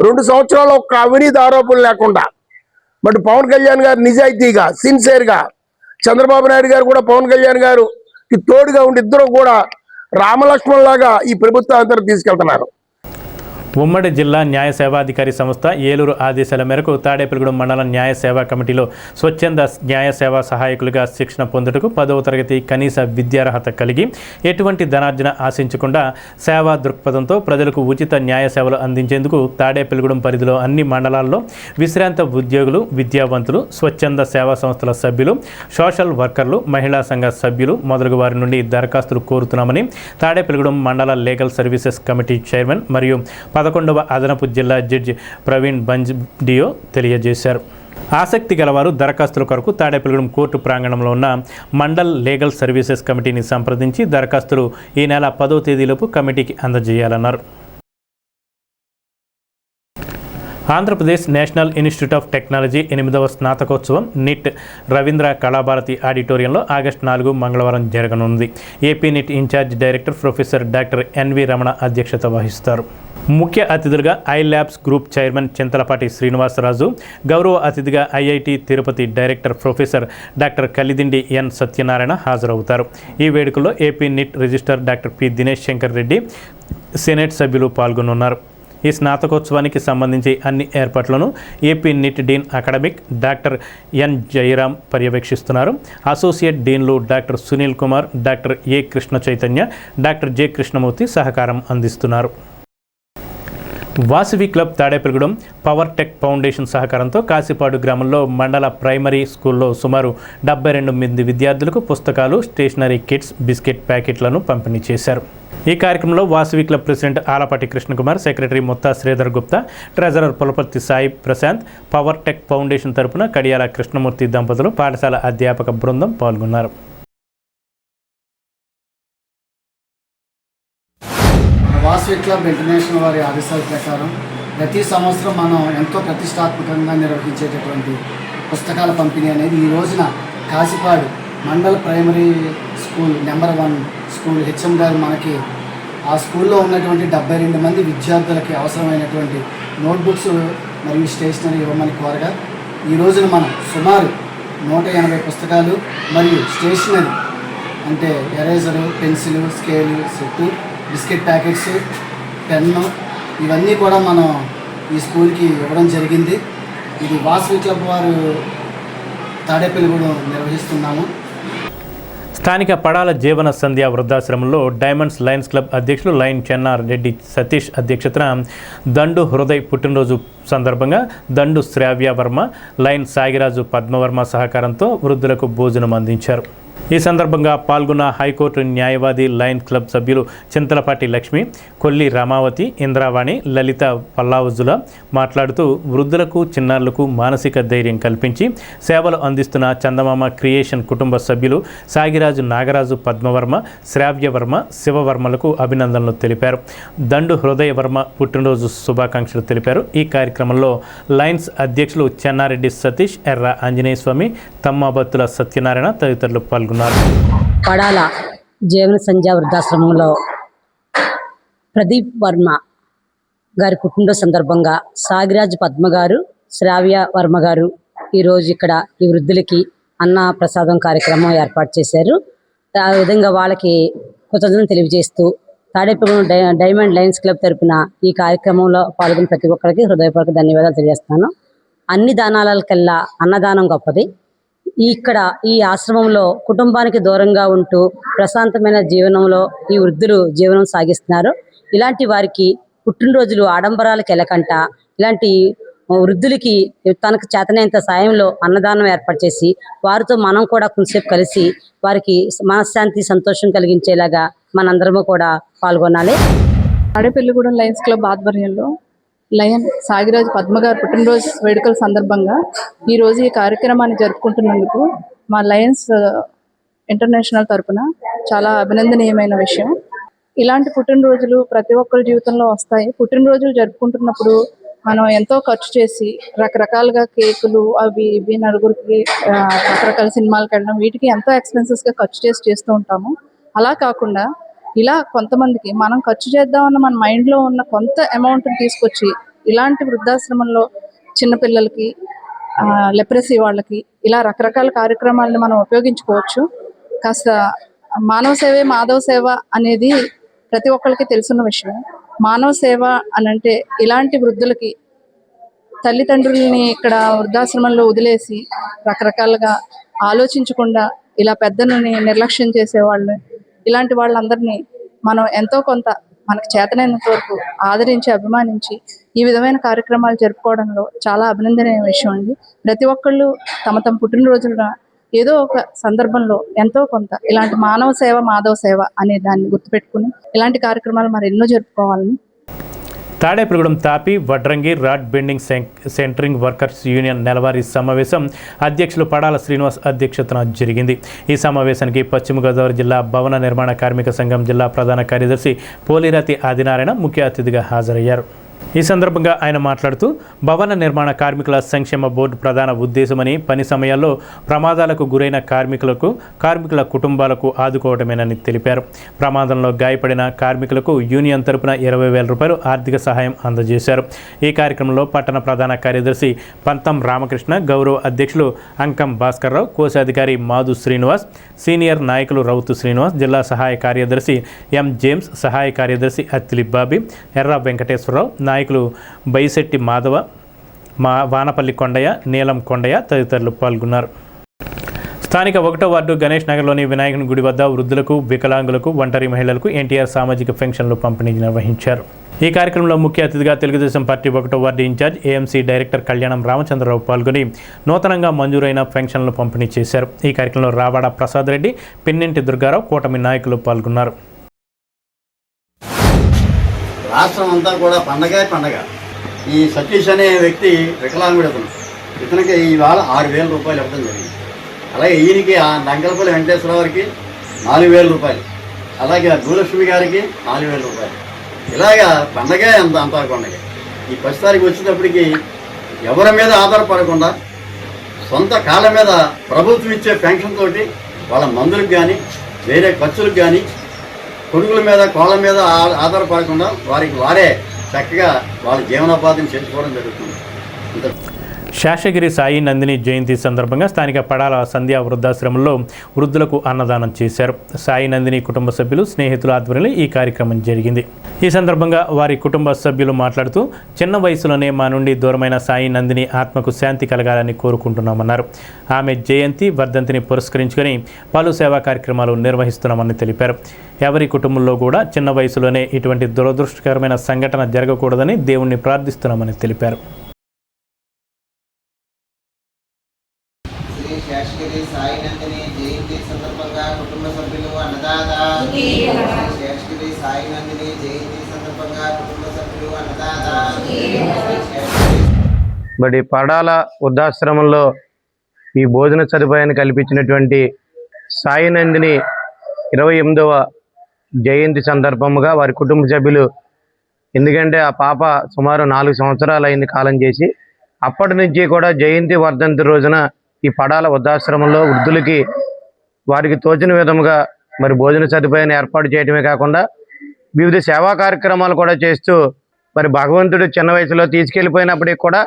2 సంవత్సరాలు ఒక్క అవినీతి ఆరోపణలు లేకుండా, బట్ పవన్ కళ్యాణ్ గారు నిజాయితీగా, సిన్సియర్గా, చంద్రబాబు నాయుడు గారు కూడా పవన్ కళ్యాణ్ గారుకి తోడుగా ఉండి ఇద్దరు కూడా రామలక్ష్మణ్ ఈ ప్రభుత్వాన్ని తీసుకెళ్తున్నారు. ఉమ్మడి జిల్లా న్యాయ సేవాధికారి సంస్థ ఏలూరు ఆదేశాల మేరకు తాడేపల్లిగూడెం మండల న్యాయ సేవా కమిటీలో స్వచ్ఛంద న్యాయ సేవా సహాయకులుగా శిక్షణ పొందుటకు 10వ తరగతి కనీస విద్యార్హత కలిగి ఎటువంటి ధనార్జన ఆశించకుండా సేవా దృక్పథంతో ప్రజలకు ఉచిత న్యాయ సేవలు అందించేందుకు తాడేపల్లిగూడెం పరిధిలో అన్ని మండలాల్లో విశ్రాంత ఉద్యోగులు, విద్యావంతులు, స్వచ్ఛంద సేవా సంస్థల సభ్యులు, సోషల్ వర్కర్లు, మహిళా సంఘ సభ్యులు మొదలగు వారి నుండి దరఖాస్తులు కోరుతున్నామని తాడేపల్లిగూడెం మండల లీగల్ సర్వీసెస్ కమిటీ చైర్మన్ మరియు 11వ అదనపు జిల్లా జడ్జి ప్రవీణ్ బంజ్డియో తెలియజేశారు. ఆసక్తి గలవారు దరఖాస్తుల కొరకు తాడేపల్లిగూడెం కోర్టు ప్రాంగణంలో ఉన్న మండల్ లీగల్ సర్వీసెస్ కమిటీని సంప్రదించి దరఖాస్తులు ఈ నెల 10వ తేదీలోపు కమిటీకి అందజేయాలన్నారు. Andhra Pradesh national institute of technology 8వ స్నాతకోత్సవం నిట్ రవీంద్ర కళాభారతి ఆడిటోరియంలో ఆగస్టు 4 మంగళవారం జరగనుంది. AP NIT incharge director professor doctor NV Ramana అధ్యక్షత వహిస్తారు. ముఖ్య అతిథులుగా I labs group chairman Chintalapati Srinivasaraju, గౌరవ అతిథిగా IIT Tirupati director professor doctor Kalidindi N Satyanarayana హాజరవుతారు. ఈ వేడుకల్లో AP NIT registrar doctor P Dinesh Shankar Reddy, senate సభ్యులు పాల్గొనున్నారు. ఈ స్నాతకోత్సవానికి సంబంధించి అన్ని ఏర్పాట్లను AP NIT dean academic doctor N Jayaram పర్యవేక్షిస్తున్నారు. అసోసియేట్ డీన్లు doctor Sunil Kumar, doctor A Krishna Chaitanya, doctor J Krishnamurthy సహకారం అందిస్తున్నారు. Vasavi club Tadepalligudem power tech foundation సహకారంతో కాశీపాడు గ్రామంలో మండల ప్రైమరీ స్కూల్లో సుమారు 72 మంది విద్యార్థులకు పుస్తకాలు, స్టేషనరీ కిట్స్, బిస్కెట్ ప్యాకెట్లను పంపిణీ చేశారు. ఈ కార్యక్రమంలో Vasavi club president Alapati Krishnakumar, secretary Mutta Sridhar Gupta, treasurer Pulaparthi Sai Prashanth, power tech foundation తరపున కడియాల కృష్ణమూర్తి దంపతులు, పాఠశాల అధ్యాపక బృందం పాల్గొన్నారు. వాసవి క్లబ్ ఇంటర్నేషనల్ వారి ఆదేశాల ప్రకారం ప్రతి సంవత్సరం మనం ఎంతో ప్రతిష్టాత్మకంగా నిర్వహించేటటువంటి పుస్తకాల పంపిణీ అనేది ఈ రోజున Kasipadu mandal primary school number 1 school HM గారు మనకి ఆ స్కూల్లో ఉన్నటువంటి 72 మంది విద్యార్థులకి అవసరమైనటువంటి నోట్బుక్స్ మరియు స్టేషనరీ ఇవ్వమని కోరగా ఈ రోజున మనం సుమారు 180 పుస్తకాలు మరియు స్టేషనరీ అంటే eraser, pencil, scale, set, biscuit packets, pen ఇవన్నీ కూడా మనం ఈ స్కూల్కి ఇవ్వడం జరిగింది. ఇది వాసవి క్లబ్ వారు తాడేపల్లిగూడెం నిర్వహిస్తున్నాము. స్థానిక పడాల జీవన సంధ్య వృద్ధాశ్రమంలో డైమండ్స్ లయన్స్ క్లబ్ అధ్యక్షులు లయన్ చెన్నార్ రెడ్డి సతీష్ అధ్యక్షతన దండు హృదయ్ పుట్టినరోజు సందర్భంగా దండు శ్రావ్య వర్మ, లయన్ సాగిరాజు పద్మవర్మ సహకారంతో వృద్ధులకు భోజనం అందించారు. ఈ సందర్భంగా పాల్గొన్న హైకోర్టు న్యాయవాది లయన్స్ క్లబ్ సభ్యులు చింతలపాటి లక్ష్మి, కొల్లి రామావతి, ఇంద్రావాణి, లలిత పల్లావుజుల మాట్లాడుతూ వృద్ధులకు, చిన్నారులకు మానసిక ధైర్యం కల్పించి సేవలు అందిస్తున్న చందమామ క్రియేషన్ కుటుంబ సభ్యులు సాగిరాజు నాగరాజు పద్మవర్మ, శ్రావ్యవర్మ, శివవర్మలకు అభినందనలు తెలిపారు. దండు హృదయ వర్మ పుట్టినరోజు శుభాకాంక్షలు తెలిపారు. ఈ కార్యక్రమంలో లయన్స్ అధ్యక్షులు చెన్నారెడ్డి సతీష్, ఎర్ర ఆంజనేయస్వామి, తమ్మాబత్తుల సత్యనారాయణ తదితరులు పాల్గొన్నారు. పడాల జీవన సంధ్య వృద్ధాశ్రమంలో ప్రదీప్ వర్మ గారి పుట్టినరోజు సందర్భంగా సాగిరాజ్ పద్మ గారు, శ్రావ్య వర్మ గారు ఈరోజు ఇక్కడ ఈ వృద్ధులకి అన్న ప్రసాదం కార్యక్రమం ఏర్పాటు చేశారు. ఆ విధంగా వాళ్ళకి కృతజ్ఞతలు తెలియజేస్తూ తాడేపల్లిగూడెం డైమండ్ లయన్స్ క్లబ్ తరపున ఈ కార్యక్రమంలో పాల్గొన్న ప్రతి ఒక్కరికి హృదయపూర్వక ధన్యవాదాలు తెలియజేస్తాను. అన్ని దానాలకల్లా అన్నదానం గొప్పది. ఇక్కడ ఈ ఆశ్రమంలో కుటుంబానికి దూరంగా ఉంటూ ప్రశాంతమైన జీవనంలో ఈ వృద్ధులు జీవనం సాగిస్తున్నారు. ఇలాంటి వారికి పుట్టినరోజులు ఆడంబరాలకు వెళ్ళకంట ఇలాంటి వృద్ధులకి తనకు చేతనైనంత సాయంలో అన్నదానం ఏర్పాటు చేసి వారితో మనం కూడా కొంచెంసేపు కలిసి వారికి మనశ్శాంతి, సంతోషం కలిగించేలాగా మనందరము కూడా పాల్గొనాలి. తాడేపల్లిగూడెం లయన్స్ క్లబ్ ఆధ్వర్యంలో లయన్ సాగిరాజు పద్మగారు పుట్టినరోజు వేడుకల సందర్భంగా ఈరోజు ఈ కార్యక్రమాన్ని జరుపుకుంటున్నందుకు మా లయన్స్ ఇంటర్నేషనల్ తరపున చాలా అభినందనీయమైన విషయం. ఇలాంటి పుట్టినరోజులు ప్రతి ఒక్కరి జీవితంలో వస్తాయి. పుట్టినరోజులు జరుపుకుంటున్నప్పుడు మనం ఎంతో ఖర్చు చేసి రకరకాలుగా కేకులు అవి ఇవి నలుగురికి రకరకాల సినిమాలకు వెళ్ళడం వీటికి ఎంతో ఎక్స్పెన్సెస్గా ఖర్చు చేస్తూ ఉంటాము. అలా కాకుండా ఇలా కొంతమందికి మనం ఖర్చు చేద్దామన్న మన మైండ్లో ఉన్న కొంత అమౌంట్ని తీసుకొచ్చి ఇలాంటి వృద్ధాశ్రమంలో చిన్నపిల్లలకి, లెప్రసీ వాళ్ళకి ఇలా రకరకాల కార్యక్రమాలను మనం ఉపయోగించుకోవచ్చు. కాస్త మానవ సేవే మాధవ సేవ అనేది ప్రతి ఒక్కరికి తెలుసున్న విషయం. మానవ సేవ అనంటే ఇలాంటి వృద్ధులకి తల్లిదండ్రుల్ని ఇక్కడ వృద్ధాశ్రమంలో వదిలేసి రకరకాలుగా ఆలోచించకుండా ఇలా పెద్దలని నిర్లక్ష్యం చేసేవాళ్ళు, ఇలాంటి వాళ్ళందరినీ మనం ఎంతో కొంత మనకు చేతనైనంత వరకు ఆదరించి, అభిమానించి ఈ విధమైన కార్యక్రమాలు జరుపుకోవడంలో చాలా అభినందనీయ విషయం అండి. ప్రతి ఒక్కళ్ళు తమ తమ పుట్టినరోజున ఏదో ఒక సందర్భంలో ఎంతో కొంత ఇలాంటి మానవ సేవ మాధవ సేవ అనే దాన్ని గుర్తుపెట్టుకుని ఇలాంటి కార్యక్రమాలు మరి ఎన్నో జరుపుకోవాలని. తాడేపల్లిగూడెం తాపి, వడ్రంగి, rod bending centering workers union నెలవారీ సమావేశం అధ్యక్షులు పడాల శ్రీనివాస్ అధ్యక్షతన జరిగింది. ఈ సమావేశానికి పశ్చిమ గోదావరి జిల్లా భవన నిర్మాణ కార్మిక సంఘం జిల్లా ప్రధాన కార్యదర్శి పోలిరాతి ఆదినారాయణ ముఖ్య అతిథిగా హాజరయ్యారు. ఈ సందర్భంగా ఆయన మాట్లాడుతూ భవన నిర్మాణ కార్మికుల సంక్షేమ బోర్డు ప్రధాన ఉద్దేశమని, పని సమయాల్లో ప్రమాదాలకు గురైన కార్మికుల కుటుంబాలకు ఆదుకోవడమేనని తెలిపారు. ప్రమాదంలో గాయపడిన కార్మికులకు యూనియన్ తరపున 20,000 రూపాయలు ఆర్థిక సహాయం అందజేశారు. ఈ కార్యక్రమంలో పట్టణ ప్రధాన కార్యదర్శి పంతం రామకృష్ణ, గౌరవ అధ్యక్షులు అంకం భాస్కర్రావు, కోశాధికారి మాధు శ్రీనివాస్, సీనియర్ నాయకులు రౌతు శ్రీనివాస్, జిల్లా సహాయ కార్యదర్శి ఎం జేమ్స్, సహాయ కార్యదర్శి అత్తిలి బాబీ, ఎర్ర వెంకటేశ్వరరావు, నాయకులు బైశెట్టి మాధవ, వానపల్లి కొండయ్య, నీలం కొండయ్య తదితరులు పాల్గొన్నారు. స్థానిక 1వ వార్డు గణేష్ నగర్లోని వినాయకుని గుడి వద్ద వృద్ధులకు, వికలాంగులకు, ఒంటరి మహిళలకు ఎన్టీఆర్ సామాజిక పెన్షన్లు పంపిణీ నిర్వహించారు. ఈ కార్యక్రమంలో ముఖ్య అతిథిగా తెలుగుదేశం పార్టీ 1వ వార్డు ఇన్ఛార్జ్ ఏఎంసీ డైరెక్టర్ కళ్యాణం రామచంద్రరావు పాల్గొని నూతనంగా మంజూరైన పెన్షన్లు పంపిణీ చేశారు. ఈ కార్యక్రమంలో రావాడ ప్రసాద్ రెడ్డి, పిన్నింటి దుర్గారావు, కూటమి నాయకులు పాల్గొన్నారు. రాష్ట్రం అంతా కూడా పండగ. ఈ సతీష్ అనే వ్యక్తి వికలాంగుడు, ఇతనికి ఇవాళ 6,000 రూపాయలు ఇవ్వడం జరిగింది. అలాగే ఈయనకి దంగలపల్లి వెంకటేశ్వరరావుకి 4,000 రూపాయలు, అలాగే భూలక్ష్మి గారికి 4,000 రూపాయలు. ఇలాగా పండగే అంతా పండగ. ఈ 10 తారీఖు వచ్చేటప్పటికి ఎవరి మీద ఆధారపడకుండా సొంత కాళ్ళ మీద ప్రభుత్వం ఇచ్చే పెన్షన్ తోటి వాళ్ళ మందులకు కానీ వేరే ఖర్చులకు కానీ కొడుకుల మీద కోళ్ళ మీద ఆధారపడకుండా వారికి వారే చక్కగా వాళ్ళ జీవనోపాధిని చేసుకోవడం జరుగుతుంది. శేషగిరి సాయి నందిని జయంతి సందర్భంగా స్థానిక పడాల సంధ్యా వృద్ధాశ్రమంలో వృద్ధులకు అన్నదానం చేశారు. సాయి నందిని కుటుంబ సభ్యులు, స్నేహితుల ఆధ్వర్యంలో ఈ కార్యక్రమం జరిగింది. ఈ సందర్భంగా వారి కుటుంబ సభ్యులు మాట్లాడుతూ చిన్న వయసులోనే మా నుండి దూరమైన సాయి నందిని ఆత్మకు శాంతి కలగాలని కోరుకుంటున్నామన్నారు. ఆమె జయంతి వర్ధంతిని పురస్కరించుకొని పలు సేవా కార్యక్రమాలు నిర్వహిస్తున్నామని తెలిపారు. ఎవరి కుటుంబంలో కూడా చిన్న వయసులోనే ఇటువంటి దురదృష్టకరమైన సంఘటన జరగకూడదని దేవుణ్ణి ప్రార్థిస్తున్నామని తెలిపారు. శేషగిరి సాయి నందిని జయంతి సందర్భంగా కుటుంబ సభ్యులు అన్నదాత. శేషగిరి సాయి నందిని జయంతి సందర్భంగా కుటుంబ సభ్యులు అన్నదాత. మరి పడాల వృద్ధాశ్రమంలో ఈ భోజన సదుపాయాన్ని కల్పించినటువంటి సాయి నందిని 28వ జయంతి సందర్భముగా వారి కుటుంబ సభ్యులు, ఎందుకంటే ఆ పాప సుమారు 4 సంవత్సరాలు అయింది కాలం చేసి, అప్పటి నుంచి కూడా జయంతి వర్ధంతి రోజున ఈ పడాల వృద్ధాశ్రమంలో వృద్ధులకి వారికి తోచిన విధముగా మరి భోజన సదుపాయాన్ని ఏర్పాటు చేయడమే కాకుండా వివిధ సేవా కార్యక్రమాలు కూడా చేస్తూ మరి భగవంతుడు చిన్న వయసులో తీసుకెళ్ళిపోయినప్పటికీ కూడా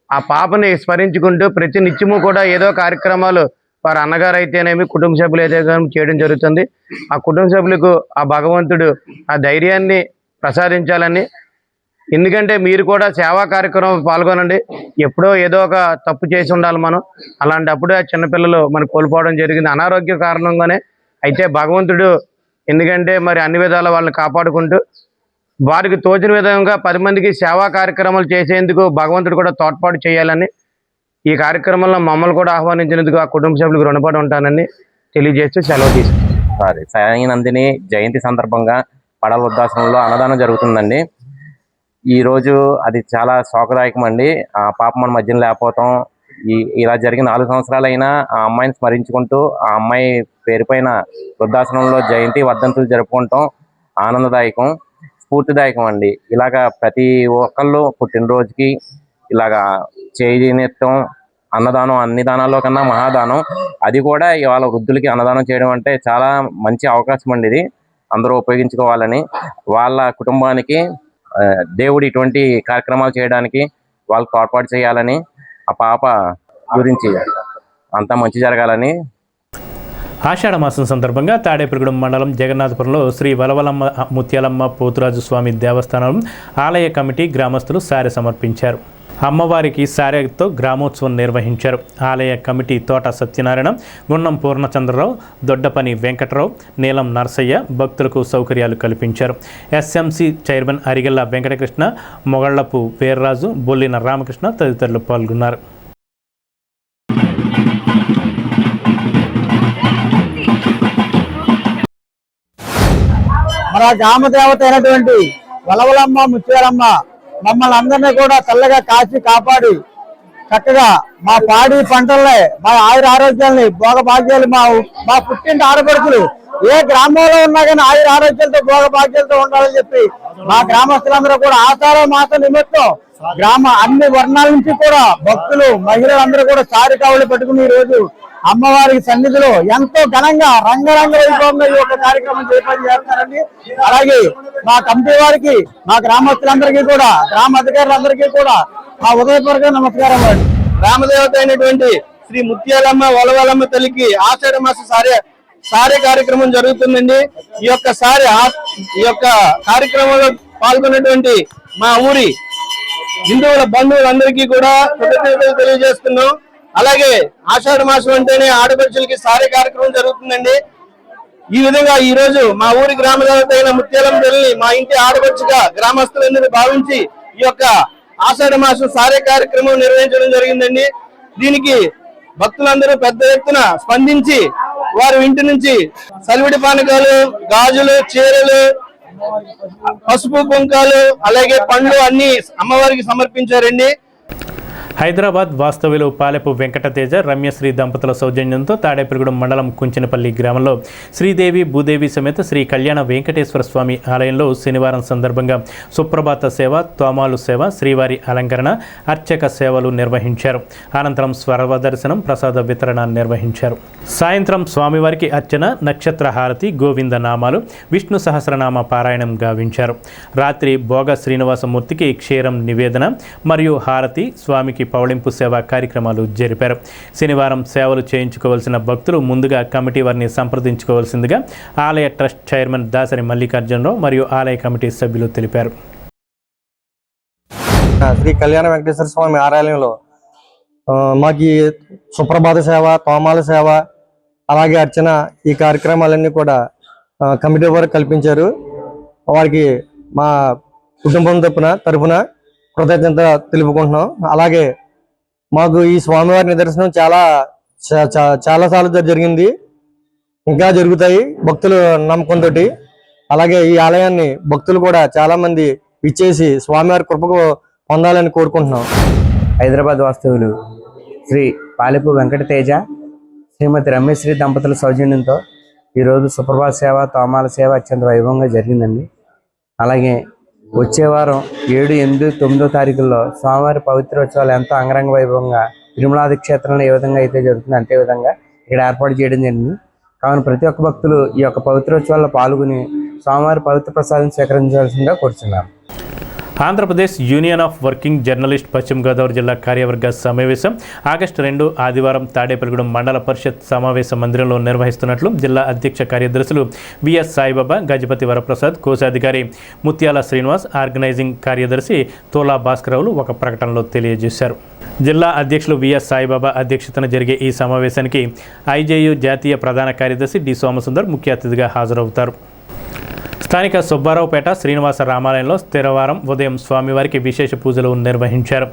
ఆ పాపని స్మరించుకుంటూ ప్రతి నిత్యము కూడా ఏదో కార్యక్రమాలు వారి అన్నగారు అయితేనేమి కుటుంబ సభ్యులు అయితే చేయడం జరుగుతుంది. ఆ కుటుంబ సభ్యులకు ఆ భగవంతుడు ఆ ధైర్యాన్ని ప్రసాదించాలని, ఎందుకంటే మీరు కూడా సేవా కార్యక్రమం పాల్గొనండి. ఎప్పుడో ఏదో ఒక తప్పు చేసి ఉండాలి మనం, అలాంటప్పుడు ఆ చిన్నపిల్లలు మనకు కోల్పోవడం జరిగింది అనారోగ్య కారణంగానే. అయితే భగవంతుడు ఎందుకంటే మరి అన్ని విధాల వాళ్ళని కాపాడుకుంటూ వారికి తోచిన విధంగా 10 మందికి సేవా కార్యక్రమాలు చేసేందుకు భగవంతుడు కూడా తోడ్పాటు చేయాలని, ఈ కార్యక్రమంలో మమ్మల్ని కూడా ఆహ్వానించినందుకు ఆ కుటుంబ సభ్యులకు రుణపడి ఉంటానని తెలియజేస్తూ సెలవు తీసుకుంటారు. సాయి నందిని జయంతి సందర్భంగా పడాల వృద్ధాశ్రమంలో అన్నదానం జరుగుతుందండి. ఈరోజు అది చాలా శోకదాయకం అండి. ఆ పాప మన మధ్యన లేకపోవటం, ఇలా జరిగిన 4 సంవత్సరాలైనా ఆ అమ్మాయిని స్మరించుకుంటూ ఆ అమ్మాయి పేరు పైన వృద్ధాశ్రమంలో జయంతి వర్ధంతులు జరుపుకుంటాం ఆనందదాయకం, స్ఫూర్తిదాయకం అండి. ఇలాగా ప్రతి ఒక్కళ్ళు పుట్టినరోజుకి ఇలాగా చేయనిత్తం అన్నదానం, అన్ని దానాల్లో కన్నా మహాదానం, అది కూడా ఇవాళ వృద్ధులకి అన్నదానం చేయడం అంటే చాలా మంచి అవకాశం అండి. ఇది అందరూ ఉపయోగించుకోవాలని, వాళ్ళ కుటుంబానికి దేవుడు ఇటువంటి కార్యక్రమాలు చేయడానికి వాళ్ళకు తోడ్పాటు చేయాలని, ఆ పాప గురించి అంతా మంచి జరగాలని. ఆషాఢ మాసం సందర్భంగా తాడేపల్లిగూడెం మండలం జగన్నాథపురంలో శ్రీ వలవలమ్మ ముత్యాలమ్మ పోతురాజు స్వామి దేవస్థానం ఆలయ కమిటీ గ్రామస్తులు సారె సమర్పించారు. అమ్మవారికి సారెతో గ్రామోత్సవం నిర్వహించారు. ఆలయ కమిటీ తోట సత్యనారాయణ, గున్నం పూర్ణచంద్రరావు, దొడ్డపని వెంకటరావు, నీలం నరసయ్య భక్తులకు సౌకర్యాలు కల్పించారు. ఎస్ఎంసి చైర్మన్ అరిగెల్ల వెంకటకృష్ణ, మొగళ్లపు వీర్రాజు, బొల్లిన రామకృష్ణ తదితరులు పాల్గొన్నారు. మన గ్రామ దేవత అయినటువంటి వలవలమ్మ ముత్యాలమ్మ మమ్మల్ని అందరినీ కూడా చల్లగా కాచి కాపాడి చక్కగా మా పాడి పంటలనే, మా ఆయుర ఆరోగ్యాలని, భోగ భాగ్యాలు, మా పుట్టింటి ఆడపడుచులు ఏ గ్రామంలో ఉన్నా కానీ ఆయుర ఆరోగ్యాలతో భోగ భాగ్యాలతో ఉండాలని చెప్పి మా గ్రామస్తులందరూ కూడా ఆషాఢ మాస నిమిత్తం గ్రామ అన్ని వర్ణాల నుంచి కూడా భక్తులు, మహిళలందరూ కూడా సారి కావులు పెట్టుకుని ఈ రోజు అమ్మవారికి సన్నిధిలో ఎంతో ఘనంగా రంగరంగ వైభవంగా ఈ యొక్క కార్యక్రమం చేస్తారండి. అలాగే మా కమిటీ వారికి, మా గ్రామస్తులందరికీ కూడా, గ్రామ అధికారులందరికీ కూడా మా ఉదయపూర్వక నమస్కారం. గ్రామదేవత అయినటువంటి శ్రీ ముత్యాలమ్మ వలవలమ్మ తల్లికి ఆషాఢ మాస సారే కార్యక్రమం జరుగుతుందండి. ఈ యొక్క కార్యక్రమంలో పాల్గొన్నటువంటి మా ఊరి హిందువుల బంధువులందరికీ కూడా కృతజ్ఞతలు తెలియజేస్తున్నాం. అలాగే ఆషాఢ మాసం అంటేనే ఆడపడుచులకి సారే కార్యక్రమం జరుగుతుందండి. ఈ విధంగా ఈ రోజు మా ఊరి గ్రామ దేవత అయిన ముత్యాలమ్మ తల్లిని మా ఇంటి ఆడపడుచుగా గ్రామస్తులందరూ భావించి ఈ యొక్క ఆషాఢ మాసం సారే కార్యక్రమం నిర్వహించడం జరిగిందండి. దీనికి భక్తులందరూ పెద్ద ఎత్తున స్పందించి వారి ఇంటి నుంచి సలివిడి పానకాలు, గాజులు, చీరలు, పసుపు కుంకాలు, అలాగే పండ్లు అన్ని అమ్మవారికి సమర్పించారండి. హైదరాబాద్ వాస్తవ్యులు పాలెపు వెంకటతేజ, రమ్యశ్రీ దంపతుల సౌజన్యంతో తాడేపల్లిగూడెం మండలం కుంచినపల్లి గ్రామంలో శ్రీదేవి భూదేవి సమేత శ్రీ కళ్యాణ వెంకటేశ్వర స్వామి ఆలయంలో శనివారం సందర్భంగా సుప్రభాత సేవ, తోమాలు సేవ, శ్రీవారి అలంకరణ, అర్చక సేవలు నిర్వహించారు. అనంతరం స్వరవ దర్శనం, ప్రసాద వితరణ నిర్వహించారు. సాయంత్రం స్వామివారికి అర్చన, నక్షత్ర హారతి, గోవింద నామాలు, విష్ణు సహస్రనామ పారాయణం గావించారు. రాత్రి భోగ శ్రీనివాసమూర్తికి క్షీరం నివేదన మరియు హారతి, స్వామికి పవళింపు సేవ కార్యక్రమాలు జరిపారు. శనివారం సేవలు చేయించుకోవాల్సిన భక్తులు ముందుగా కమిటీ వారిని సంప్రదించుకోవాల్సిందిగా ఆలయ ట్రస్ట్ చైర్మన్ దాసరి మల్లికార్జునరావు మరియు ఆలయ కమిటీ సభ్యులు తెలిపారు. శ్రీ కళ్యాణ వెంకటేశ్వర స్వామి ఆలయంలో మాకు ఈ సుప్రభాత సేవ, తోమాల సేవ, అలాగే అర్చన ఈ కార్యక్రమాలన్నీ కూడా కమిటీ వారు కల్పించారు. వారికి మా కుటుంబం తరపున కృతజ్ఞత తెలుపుకుంటున్నాం. అలాగే మాకు ఈ స్వామివారి నిదర్శనం చాలాసార్లు జరిగింది, ఇంకా జరుగుతాయి భక్తులు నమ్మకంతో. అలాగే ఈ ఆలయాన్ని భక్తులు కూడా చాలా మంది ఇచ్చేసి స్వామివారి కృపకు పొందాలని కోరుకుంటున్నాం. హైదరాబాద్ వాస్తవులు శ్రీ పాలెపు వెంకటతేజ, శ్రీమతి రమేశ్రీ దంపతుల సౌజన్యంతో ఈరోజు సుప్రభాత సేవ, తోమాల సేవ అత్యంత వైభవంగా జరిగిందండి. అలాగే వచ్చే వారం 7, 8, 9 తారీఖుల్లో స్వామివారి పవిత్రోత్సవాలు ఎంతో అంగరంగ వైభవంగా తిరుమలాది క్షేత్రంలో ఏ విధంగా అయితే జరుగుతుందో అంతే విధంగా ఇక్కడ ఏర్పాటు చేయడం జరిగింది. కావున ప్రతి ఒక్క భక్తులు ఈ యొక్క పవిత్రోత్సవాల్లో పాల్గొని స్వామివారి పవిత్ర ప్రసాదం స్వీకరించాల్సిందిగా కోరుచున్నాను. Andhra Pradesh union of working journalist పశ్చిమ గోదావరి జిల్లా కార్యవర్గ సమావేశం ఆగస్టు 2 ఆదివారం తాడేపల్లిగూడెం మండల పరిషత్ సమావేశ మందిరంలో నిర్వహిస్తున్నట్లు జిల్లా అధ్యక్ష కార్యదర్శులు విఎస్ సాయిబాబా, గజపతి వరప్రసాద్, కోశాధికారి ముత్యాల శ్రీనివాస్, ఆర్గనైజింగ్ కార్యదర్శి తోలా భాస్కరరావులు ఒక ప్రకటనలో తెలియజేశారు. జిల్లా అధ్యక్షులు విఎస్ సాయిబాబా అధ్యక్షతన జరిగే ఈ సమావేశానికి ఐజేయు జాతీయ ప్రధాన కార్యదర్శి డి సోమసుందర్ ముఖ్య అతిథిగా హాజరవుతారు. స్థానిక సుబ్బారావుపేట శ్రీనివాస రామాలయంలో స్థిరవారం ఉదయం స్వామివారికి విశేష పూజలు నిర్వహించారు.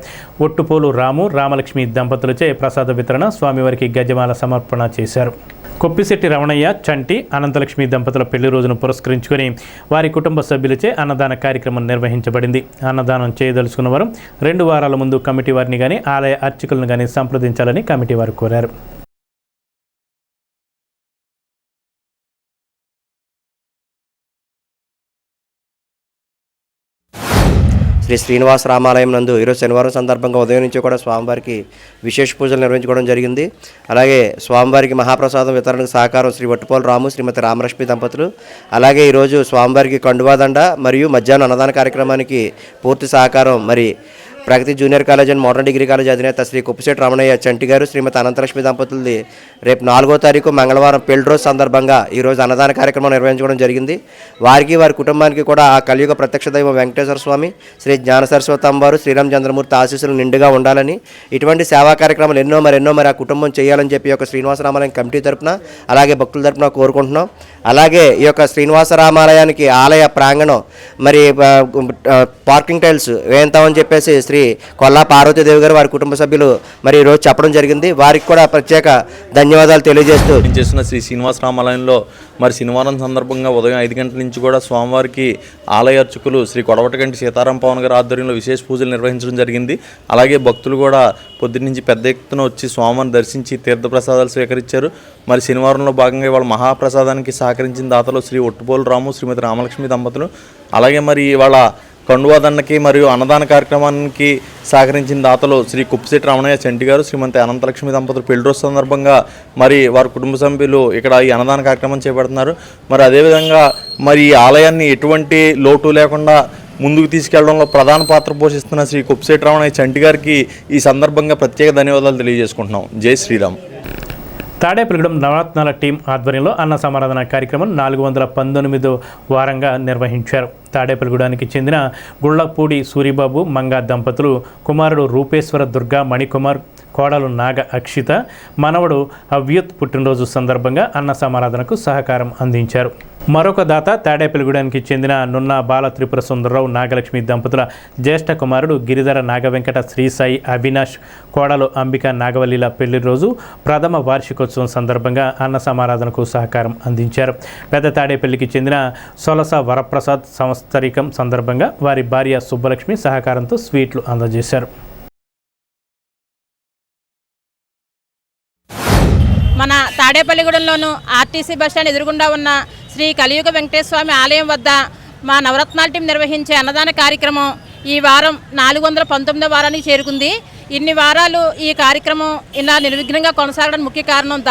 ఒట్టుపోలు రాము, రామలక్ష్మి దంపతులచే ప్రసాద వితరణ, స్వామివారికి గజమాల సమర్పణ చేశారు. కొప్పిశెట్టి రమణయ్య, చంటి, అనంతలక్ష్మి దంపతుల పెళ్లి రోజును పురస్కరించుకొని వారి కుటుంబ సభ్యులచే అన్నదాన కార్యక్రమం నిర్వహించబడింది. అన్నదానం చేయదలుచుకున్న వారు 2 వారాల ముందు కమిటీ వారిని కానీ ఆలయ అర్చకులను కానీ సంప్రదించాలని కమిటీ వారు కోరారు. శ్రీ శ్రీనివాస రామాలయం నందు ఈరోజు శనివారం సందర్భంగా ఉదయం నుంచి కూడా స్వామివారికి విశేష పూజలు నిర్వహించుకోవడం జరిగింది. అలాగే స్వామివారికి మహాప్రసాదం వితరణకు సహకారం శ్రీ ఒట్టుపోలు రాము, శ్రీమతి రామలక్ష్మి దంపతులు. అలాగే ఈరోజు స్వామివారికి కండువాదండ మరియు మధ్యాహ్నం అన్నదాన కార్యక్రమానికి పూర్తి సహకారం మరి Pragati junior college and modern degree college అధినేత శ్రీ కొప్పిశెట్టి రమణయ్య చంటి గారు, శ్రీమతి అనంతలక్ష్మి దంపతులది రేపు 4వ తారీఖు మంగళవారం పెళ్లి రోజు సందర్భంగా ఈరోజు అన్నదాన కార్యక్రమం నిర్వహించుకోవడం జరిగింది. వారికి వారి కుటుంబానికి కూడా ఆ కలియుగ ప్రత్యక్ష దైవం వెంకటేశ్వర స్వామి, శ్రీ జ్ఞాన సరస్వతి అమ్మవారు, శ్రీరామచంద్రమూర్తి ఆశీస్సులు నిండుగా ఉండాలని, ఇటువంటి సేవా కార్యక్రమాలు ఎన్నో మరి ఆ కుటుంబం చేయాలని చెప్పి ఈ యొక్క శ్రీనివాస రామాలయం కమిటీ తరపున అలాగే భక్తుల తరపున కోరుకుంటున్నాం. అలాగే ఈ యొక్క శ్రీనివాస రామాలయానికి ఆలయ ప్రాంగణం మరి పార్కింగ్ టైల్స్ వేయింతామని చెప్పేసి శ్రీ కొల్లా పార్వతీదేవి గారు వారి కుటుంబ సభ్యులు మరి ఈరోజు చెప్పడం జరిగింది. వారికి కూడా ప్రత్యేక ధన్యవాదాలు తెలియజేస్తూ చేసిన శ్రీ శ్రీనివాస రామాలయంలో మరి శనివారం సందర్భంగా ఉదయం 5 గంటల నుంచి కూడా స్వామివారికి ఆలయ అర్చకులు శ్రీ కొడవటగంటి సీతారాం పవన్ గారి ఆధ్వర్యంలో విశేష పూజలు నిర్వహించడం జరిగింది. అలాగే భక్తులు కూడా పొద్దున్న నుంచి పెద్ద ఎత్తున వచ్చి స్వామివారిని దర్శించి తీర్థప్రసాదాలు స్వీకరించారు. మరి శనివారంలో భాగంగా ఇవాళ మహాప్రసాదానికి సహకరించిన దాతలు శ్రీ ఒట్టుపోలు రాము, శ్రీమతి రామలక్ష్మి దంపతులు. అలాగే మరి ఇవాళ కండువాదండకి మరియు అన్నదాన కార్యక్రమానికి సహకరించిన దాతలు శ్రీ కొప్పిశెట్టి రమణయ్య చంటి గారు, శ్రీమతి అనంతలక్ష్మి దంపతులు పెళ్లి రోజు సందర్భంగా మరి వారి కుటుంబ సభ్యులు ఇక్కడ ఈ అన్నదాన కార్యక్రమం చేపడుతున్నారు. మరి అదేవిధంగా మరి ఈ ఆలయాన్ని ఎటువంటి లోటు లేకుండా ముందుకు తీసుకెళ్లడంలో ప్రధాన పాత్ర పోషిస్తున్న శ్రీ కొప్పిశెట్టి రమణయ్య చంటి గారికి ఈ సందర్భంగా ప్రత్యేక ధన్యవాదాలు తెలియజేసుకుంటున్నాం. జై శ్రీరామ్. తాడేపల్లిగూడెం నవరత్నాల టీం ఆధ్వర్యంలో అన్న సమారాధన కార్యక్రమం 419వ వారంగా నిర్వహించారు. తాడేపల్లిగూడానికి చెందిన గుళ్లపూడి సూరిబాబు, మంగా దంపతులు కుమారుడు రూపేశ్వర దుర్గా మణికుమార్, కోడలు నాగ అక్షిత, మనవడు అవ్యుత్ పుట్టినరోజు సందర్భంగా అన్న సమారాధనకు సహకారం అందించారు. మరొక దాత తాడేపల్లిగూడానికి చెందిన నున్న బాల త్రిపుర సుందరరావు, నాగలక్ష్మి దంపతుల జ్యేష్ఠ కుమారుడు గిరిధర నాగవెంకట, శ్రీసాయి అవినాష్, కోడలు అంబిక నాగవల్లిల పెళ్లి రోజు ప్రథమ వార్షికోత్సవం సందర్భంగా అన్న సమారాధనకు సహకారం అందించారు. పెద్ద తాడేపల్లికి చెందిన సొలస వరప్రసాద్ సంవత్సరికం సందర్భంగా వారి భార్య సుబ్బలక్ష్మి సహకారంతో స్వీట్లు అందజేశారు. మన తాడేపల్లిగూడెంలోను ఆర్టీసీ బస్టాండ్ ఎదురుగుండా ఉన్న శ్రీ కలియుగ వెంకటేశ్వర స్వామి ఆలయం వద్ద మా నవరత్నాల టీం నిర్వహించే అన్నదాన కార్యక్రమం ఈ వారం 419వ వారానికి చేరుకుంది. ఇన్ని వారాలు ఈ కార్యక్రమం ఇలా నిర్విఘ్నంగా కొనసాగడానికి ముఖ్య కారణం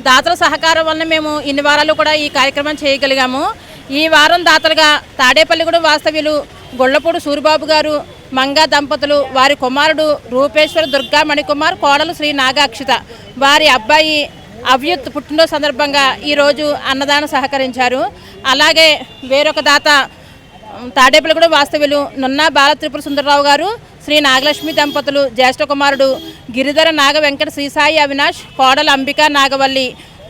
దాతల సహకారం వలన మేము ఇన్ని వారాలు కూడా ఈ కార్యక్రమం చేయగలిగాము. ఈ వారం దాతలుగా తాడేపల్లిగూడెం వాస్తవ్యులు గొళ్లపూడి సూరిబాబు గారు, మంగా దంపతులు, వారి కుమారుడు రూపేశ్వర దుర్గా మణికుమార్, కోడలు శ్రీ నాగాక్షిత, వారి అబ్బాయి అవ్యుత్ పుట్టినరోజు సందర్భంగా ఈరోజు అన్నదానం సహకరించారు. అలాగే వేరొక దాత తాడేపల్లిగూడెం వాస్తవ్యులు నున్నా బాల త్రిపుర సుందరరావు గారు, శ్రీ నాగలక్ష్మి దంపతులు, జ్యేష్ఠ కుమారుడు గిరిధర నాగ వెంకట శ్రీసాయి అవినాష్, కోడలు అంబికా నాగవల్లి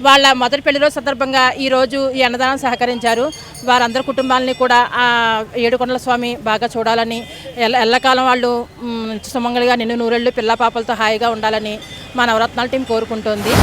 వాళ్ళ మొదటి పెళ్లి రోజు సందర్భంగా ఈరోజు ఈ అన్నదానం సహకరించారు. వారందరి కుటుంబాలని కూడా ఆ ఏడుకొండల స్వామి బాగా చూడాలని, ఎల్లకాలం వాళ్ళు సుమంగళిగా నిన్ను నూరెళ్ళు పిల్ల పాపలతో హాయిగా ఉండాలని మా నవరత్నాల టీం కోరుకుంటోంది.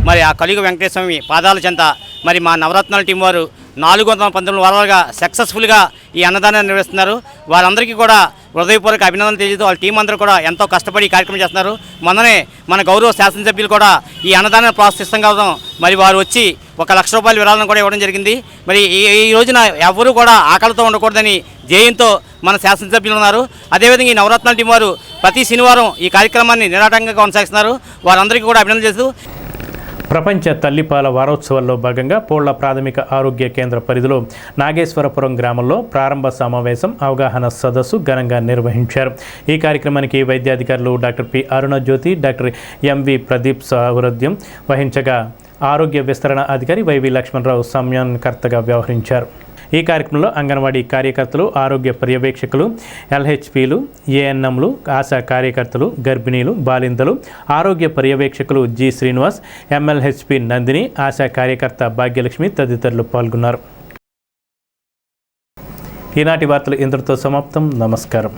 మరి ఆ కలియుగ వెంకటేశ్వర స్వామి పాదాల చెంత మరి మా నవరత్నాల టీం వారు 419 వారాలుగా సక్సెస్ఫుల్గా ఈ అన్నదానాన్ని నిర్వహిస్తున్నారు. వారందరికీ కూడా హృదయపూర్వక అభినందనలు తెలియజేస్తూ వాళ్ళ టీం అందరూ కూడా ఎంతో కష్టపడి ఈ కార్యక్రమం చేస్తున్నారు. మొన్ననే మన గౌరవ శాసనసభ్యులు కూడా ఈ అన్నదానాన్ని ప్రోత్సహిస్తాం కావడం మరి వారు వచ్చి 1 లక్ష రూపాయల విరాళం కూడా ఇవ్వడం జరిగింది. మరి ఈ రోజున ఎవరు కూడా ఆకలితో ఉండకూడదని ధ్యేయంతో మన శాసనసభ్యులు ఉన్నారు. అదేవిధంగా ఈ నవరత్నాల టీం వారు ప్రతి శనివారం ఈ కార్యక్రమాన్ని నిరాటంకంగా కొనసాగిస్తున్నారు. వారందరికీ కూడా అభినందనలు చేస్తూ ప్రపంచ తల్లిపాల వారోత్సవాల్లో భాగంగా పోళ్ల ప్రాథమిక ఆరోగ్య కేంద్ర పరిధిలో నాగేశ్వరపురం గ్రామంలో ప్రారంభ సమావేశం, అవగాహన సదస్సు ఘనంగా నిర్వహించారు. ఈ కార్యక్రమానికి వైద్యాధికారులు doctor P Arunajyothi, doctor MV Pradeep సారథ్యం వహించగా ఆరోగ్య విస్తరణ అధికారి వైవి లక్ష్మణరావు సమన్వయకర్తగా వ్యవహరించారు. ఈ కార్యక్రమంలో అంగన్వాడీ కార్యకర్తలు, ఆరోగ్య పర్యవేక్షకులు, ఎల్హెచ్పీలు, ఏఎన్ఎంలు, ఆశా కార్యకర్తలు, గర్భిణీలు, బాలింతలు, ఆరోగ్య పర్యవేక్షకులు జి శ్రీనివాస్, ఎంఎల్హెచ్పి నందిని, ఆశా కార్యకర్త భాగ్యలక్ష్మి తదితరులు పాల్గొన్నారు. ఈనాటి వార్తలు ఇంతటితో సమాప్తం. నమస్కారం.